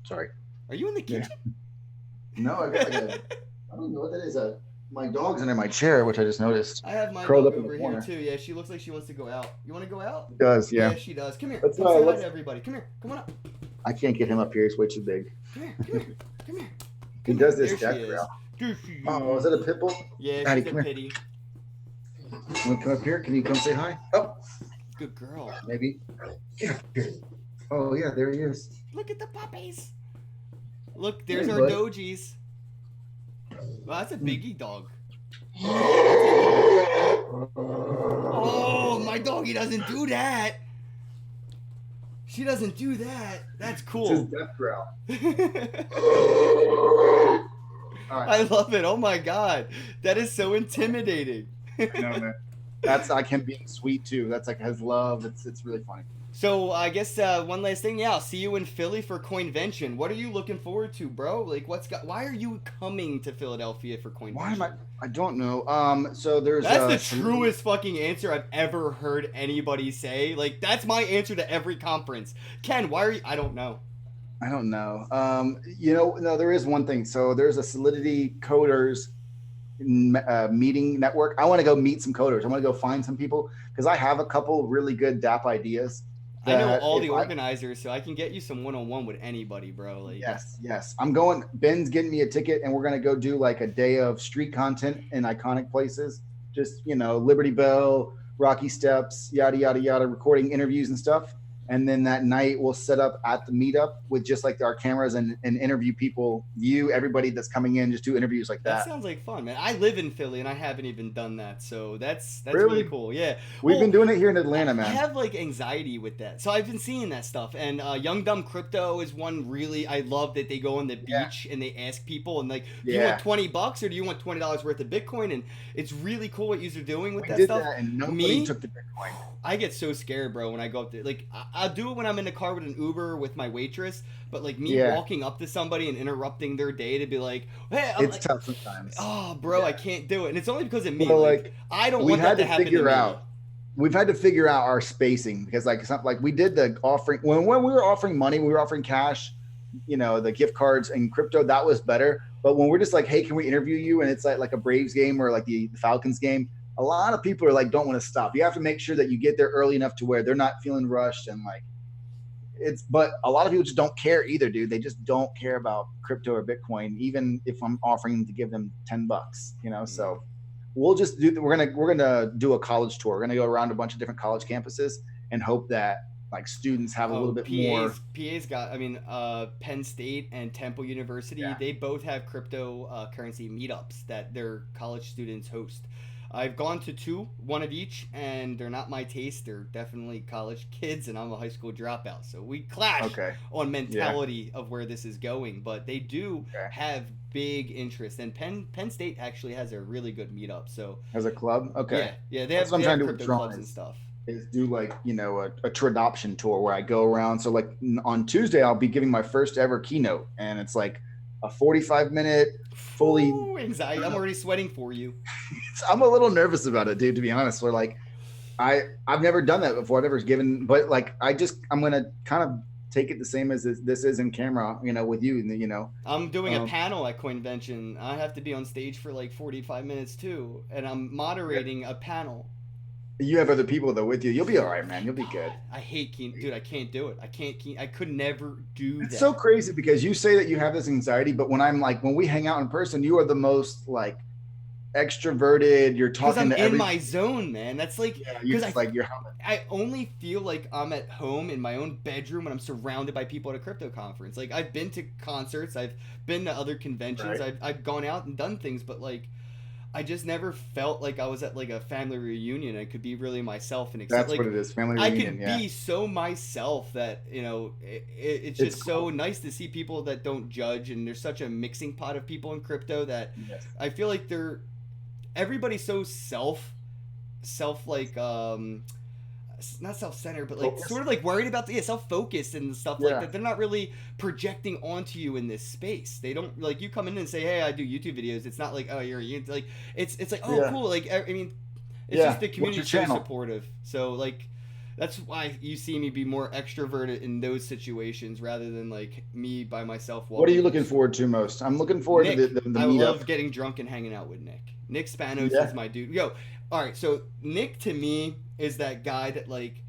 Sorry. Are you in the Yeah. kitchen? No, I got like a. I don't know what that is. My dog's under my chair, which I just noticed, I have my curled dog up in the over here corner. too. Yeah, she looks like she wants to go out. You want to go out? It does, yeah. Yeah, she does. Come here. Let's Come say hi to let's. everybody. Come here. Come on up. I can't get him up here. He's way too big. Come here. Come here. Come here. He Come here. does this There she death is. growl. There she Oh, is is. that a pit bull? Yeah, Maddie, she's a come here. pity. You want to come up here? Can you come say hi? Oh, Good girl. maybe. Yeah. Oh yeah, there he is. Look at the puppies. Look, Hey, there's our bud. dojis. Wow, that's a biggie dog. Oh, my doggy doesn't do that. She doesn't do that. That's It's his cool. death growl. All right. I love it. Oh my god. That is so intimidating. No, man. That's like him being sweet too. That's like his love. It's really funny. So I guess one last thing. Yeah, I'll see you in Philly for Coinvention. What are you looking forward to, bro? Like, why are you coming to Philadelphia for Coinvention? Why am I? I don't know. So there's That's the truest fucking answer I've ever heard anybody say. Like, that's my answer to every conference. Ken, why are you? I don't know. I don't know. No, there is one thing. So there's a Solidity Coders meeting network. I want to go meet some coders. I want to go find some people because I have a couple really good DApp ideas. I know all the organizers, so I can get you some one-on-one with anybody, bro. Like, yes. I'm going. Ben's getting me a ticket, and we're gonna go do like a day of street content in iconic places. Just Liberty Bell, Rocky Steps, yada yada yada, recording interviews and stuff. And then that night we'll set up at the meetup with just like our cameras and interview people, everybody that's coming in, just do interviews like that that. sounds like fun, man. I live in Philly and I haven't even done that, so that's really cool. Yeah, We've been doing it here in Atlanta, man. I have like anxiety with that, so I've been seeing that stuff. And Young Dumb Crypto is one really I love that they go on the beach and they ask people and like, do you want $20 or do you want $20 worth of Bitcoin? And it's really cool what you're doing with that stuff. That and nobody took the Bitcoin. I get so scared, bro, when I go up there. Like, I'll do it when I'm in the car with an Uber with my waitress, but like me walking up to somebody and interrupting their day to be like, hey, it's like, tough sometimes. Oh, bro, I can't do it, and it's only because of me. Well, like I don't want that to happen to me. We've had to figure out our spacing because like we did the offering when we were offering money, we were offering cash, the gift cards and crypto. That was better. But when we're just like, hey, can we interview you? And it's like a Braves game or like the Falcons game. A lot of people are like, don't want to stop. You have to make sure that you get there early enough to where they're not feeling rushed and like but a lot of people just don't care either, dude. They just don't care about crypto or Bitcoin, even if I'm offering to give them $10, so we'll just we're gonna do a college tour. We're gonna go around a bunch of different college campuses and hope that like students have a little bit more. PA's got, Penn State and Temple University, they both have cryptocurrency meetups that their college students host. I've gone to two, one of each, and they're not my taste. They're definitely college kids, and I'm a high school dropout. So we clash on mentality of where this is going. But they do have big interest, and Penn State actually has a really good meetup. So as a club, yeah, they have crypto clubs and stuff. Is do like a Tradoption tour where I go around. So like on Tuesday, I'll be giving my first ever keynote, and it's like a 45-minute fully anxiety. I'm already sweating for you. I'm a little nervous about it, dude, to be honest. We're like, I've never done that before. I've never given, but like, I'm going to kind of take it the same as this is in camera, with you, I'm doing a panel at Coinvention. I have to be on stage for like 45 minutes too. And I'm moderating a panel. You have other people though with you. You'll be all right, man. You'll be good. I hate dude. I can't do it. I could never do that. It's so crazy because you say that you have this anxiety, but when we hang out in person, you are the most like extroverted. You're Because talking I'm to in everybody. my zone, man. That's like, Yeah, you're because just like you're I only feel like I'm at home in my own bedroom when I'm surrounded by people at a crypto conference. Like, I've been to concerts, I've been to other conventions, right. I've gone out and done things, but like, I just never felt like I was at like a family reunion. I could be really myself and accept, That's what like, it is. Family I reunion. could Yeah, be so myself that, it's it's just so cool. nice to see people that don't judge. And there's such a mixing pot of people in crypto that Yes. I feel like everybody's so self like not self-centered, but like Focus. sort of like worried about the self-focused and stuff like Yeah. that. They're not really projecting onto you in this space. They don't, like, you come in and say, hey, I do YouTube videos. It's not like, oh, like, it's like, oh, Yeah. cool. Like, I mean, it's just Yeah. the What's your community's so channel? supportive. So like, that's why you see me be more extroverted in those situations rather than like me by myself What are walking you through the looking store. forward to most? I'm looking forward to Nick, the I meetup. love getting drunk and hanging out with Nick. Nick Spanos is Yeah. my dude. Yo, all right. So Nick to me is that guy that, like,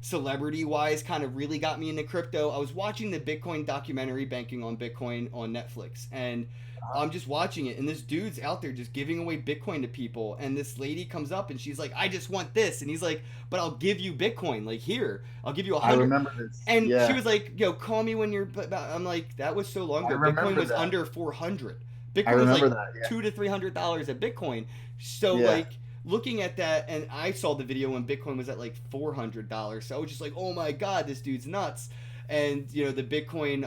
celebrity wise, kind of really got me into crypto. I was watching the Bitcoin documentary, Banking on Bitcoin, on Netflix, and Uh-huh. I'm just watching it, and this dude's out there just giving away Bitcoin to people, and this lady comes up and she's like, I just want this, and he's like, but I'll give you Bitcoin, like, here, I'll give you a I hundred. remember this. And she Yeah. was like, yo, call me when you're, I'm like, that was so long I ago. Bitcoin remember was that. under 400. I Bitcoin was remember like that. Yeah. $200 to $300 at Bitcoin. So Yeah. like, looking at that, and I saw the video when Bitcoin was at like $400. So I was just like, oh my god, this dude's nuts. And the Bitcoin,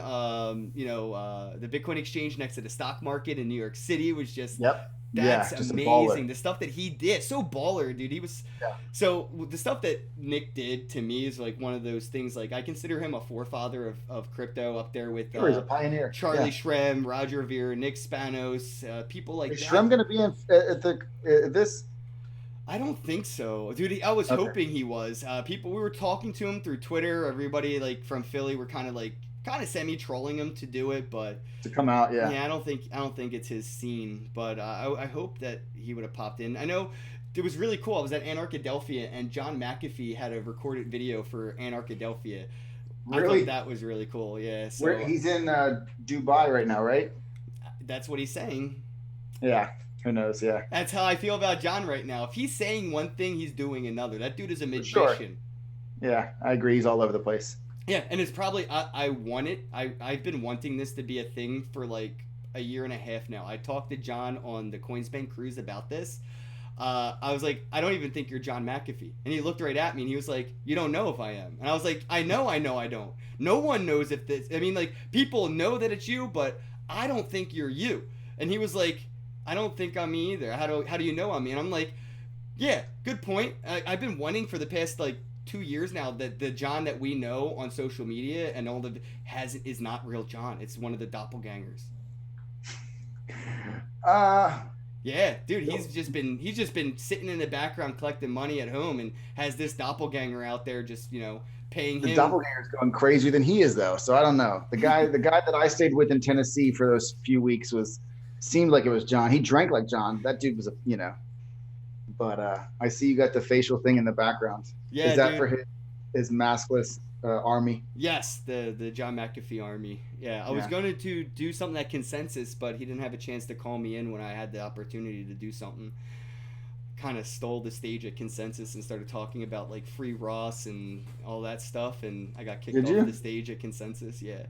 the Bitcoin exchange next to the stock market in New York City was just, Yep. that's Yeah. Just a baller. amazing. The stuff that he did, so baller, dude. He was, Yeah. so the stuff that Nick did to me is like one of those things. Like, I consider him a forefather of crypto, up there with Sure, he's a pioneer. Charlie Yeah. Shrem, Roger Ver, Nick Spanos, people like Is that. Shrem gonna be in at the at this? I don't think so, dude. I was Okay. hoping he was. We were talking to him through Twitter. Everybody like from Philly were kind of semi trolling him to do it, but To come out. Yeah. yeah, I don't think it's his scene. But I hope that he would have popped in. I know it was really cool. I was at Anarchadelphia, and John McAfee had a recorded video for Anarchadelphia. I thought Really? that was really cool. Yeah, Where so he's in Dubai right now, right? that's what he's saying. Yeah. Who knows? Yeah. That's how I feel about John right now. If he's saying one thing, he's doing another. That dude is a For sure. magician. Yeah. I agree. He's all over the place. Yeah, and it's probably I want it. I've been wanting this to be a thing for like a year and a half now. I talked to John on the Coinsbank cruise about this. I was like, I don't even think you're John McAfee, and he looked right at me and he was like, you don't know if I am, and I was like, I know, I don't. No one knows if this. I mean, like, people know that it's you, but I don't think you're you. And he was like, I don't think I'm me either. How do you know I'm me? And I'm like, yeah, good point. I've been wanting for the past like 2 years now that the John that we know on social media and all the is not real John. It's one of the doppelgangers. Uh Yeah, dude, he's just been sitting in the background collecting money at home and has this doppelganger out there just paying the him. doppelganger's going crazier than he is though. So I don't know. The guy that I stayed with in Tennessee for those few weeks seemed like it was John. He drank like John. That dude was But I see you got the facial thing in the background. Yeah, Is that dude. for his maskless army? Yes, the John McAfee army. Yeah, I was Yeah. going to do something at Consensus, but he didn't have a chance to call me in when I had the opportunity to do something. Kind of stole the stage at Consensus and started talking about like free Ross and all that stuff, and I got kicked Did off you? the stage at Consensus. Yeah.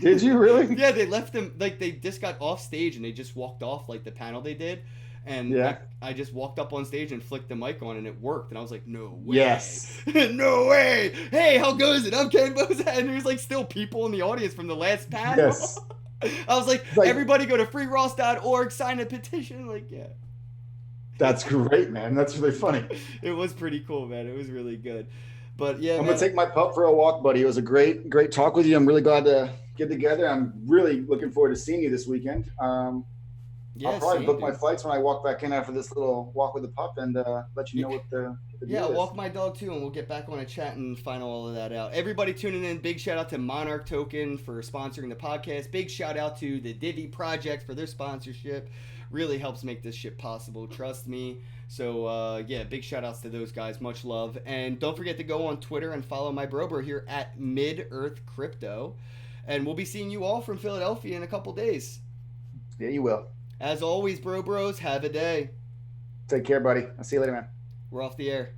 Did you really? Yeah, they left them like they just got off stage and they just walked off like the panel they did, and Yeah. I just walked up on stage and flicked the mic on and it worked, and I was like, no way. Yes. No way. Hey, how goes it? I'm Ken Bozat, and there's like still people in the audience from the last panel. Yes. I was like, Like- everybody go to freeross.org, sign a petition. Like, yeah. That's great, man. That's really funny. It was pretty cool, man. It was really good. But yeah, I'm man. gonna take my pup for a walk, buddy. It was a great talk with you. I'm really glad to get together. I'm really looking forward to seeing you this weekend. Yeah, I'll probably same, book my dude. flights when I walk back in after this little walk with the pup and let you know what the Yeah, deal I'll is. walk my dog too, and we'll get back on a chat and find all of that out. Everybody tuning in, big shout out to Monarch Token for sponsoring the podcast. Big shout out to the Divi Project for their sponsorship. Really helps make this shit possible, trust me. So yeah, big shout outs to those guys. Much love. And don't forget to go on Twitter and follow my bro here at Mid Earth Crypto. And we'll be seeing you all from Philadelphia in a couple days. Yeah, you will. As always, bros, have a day. Take care, buddy. I'll see you later, man. We're off the air.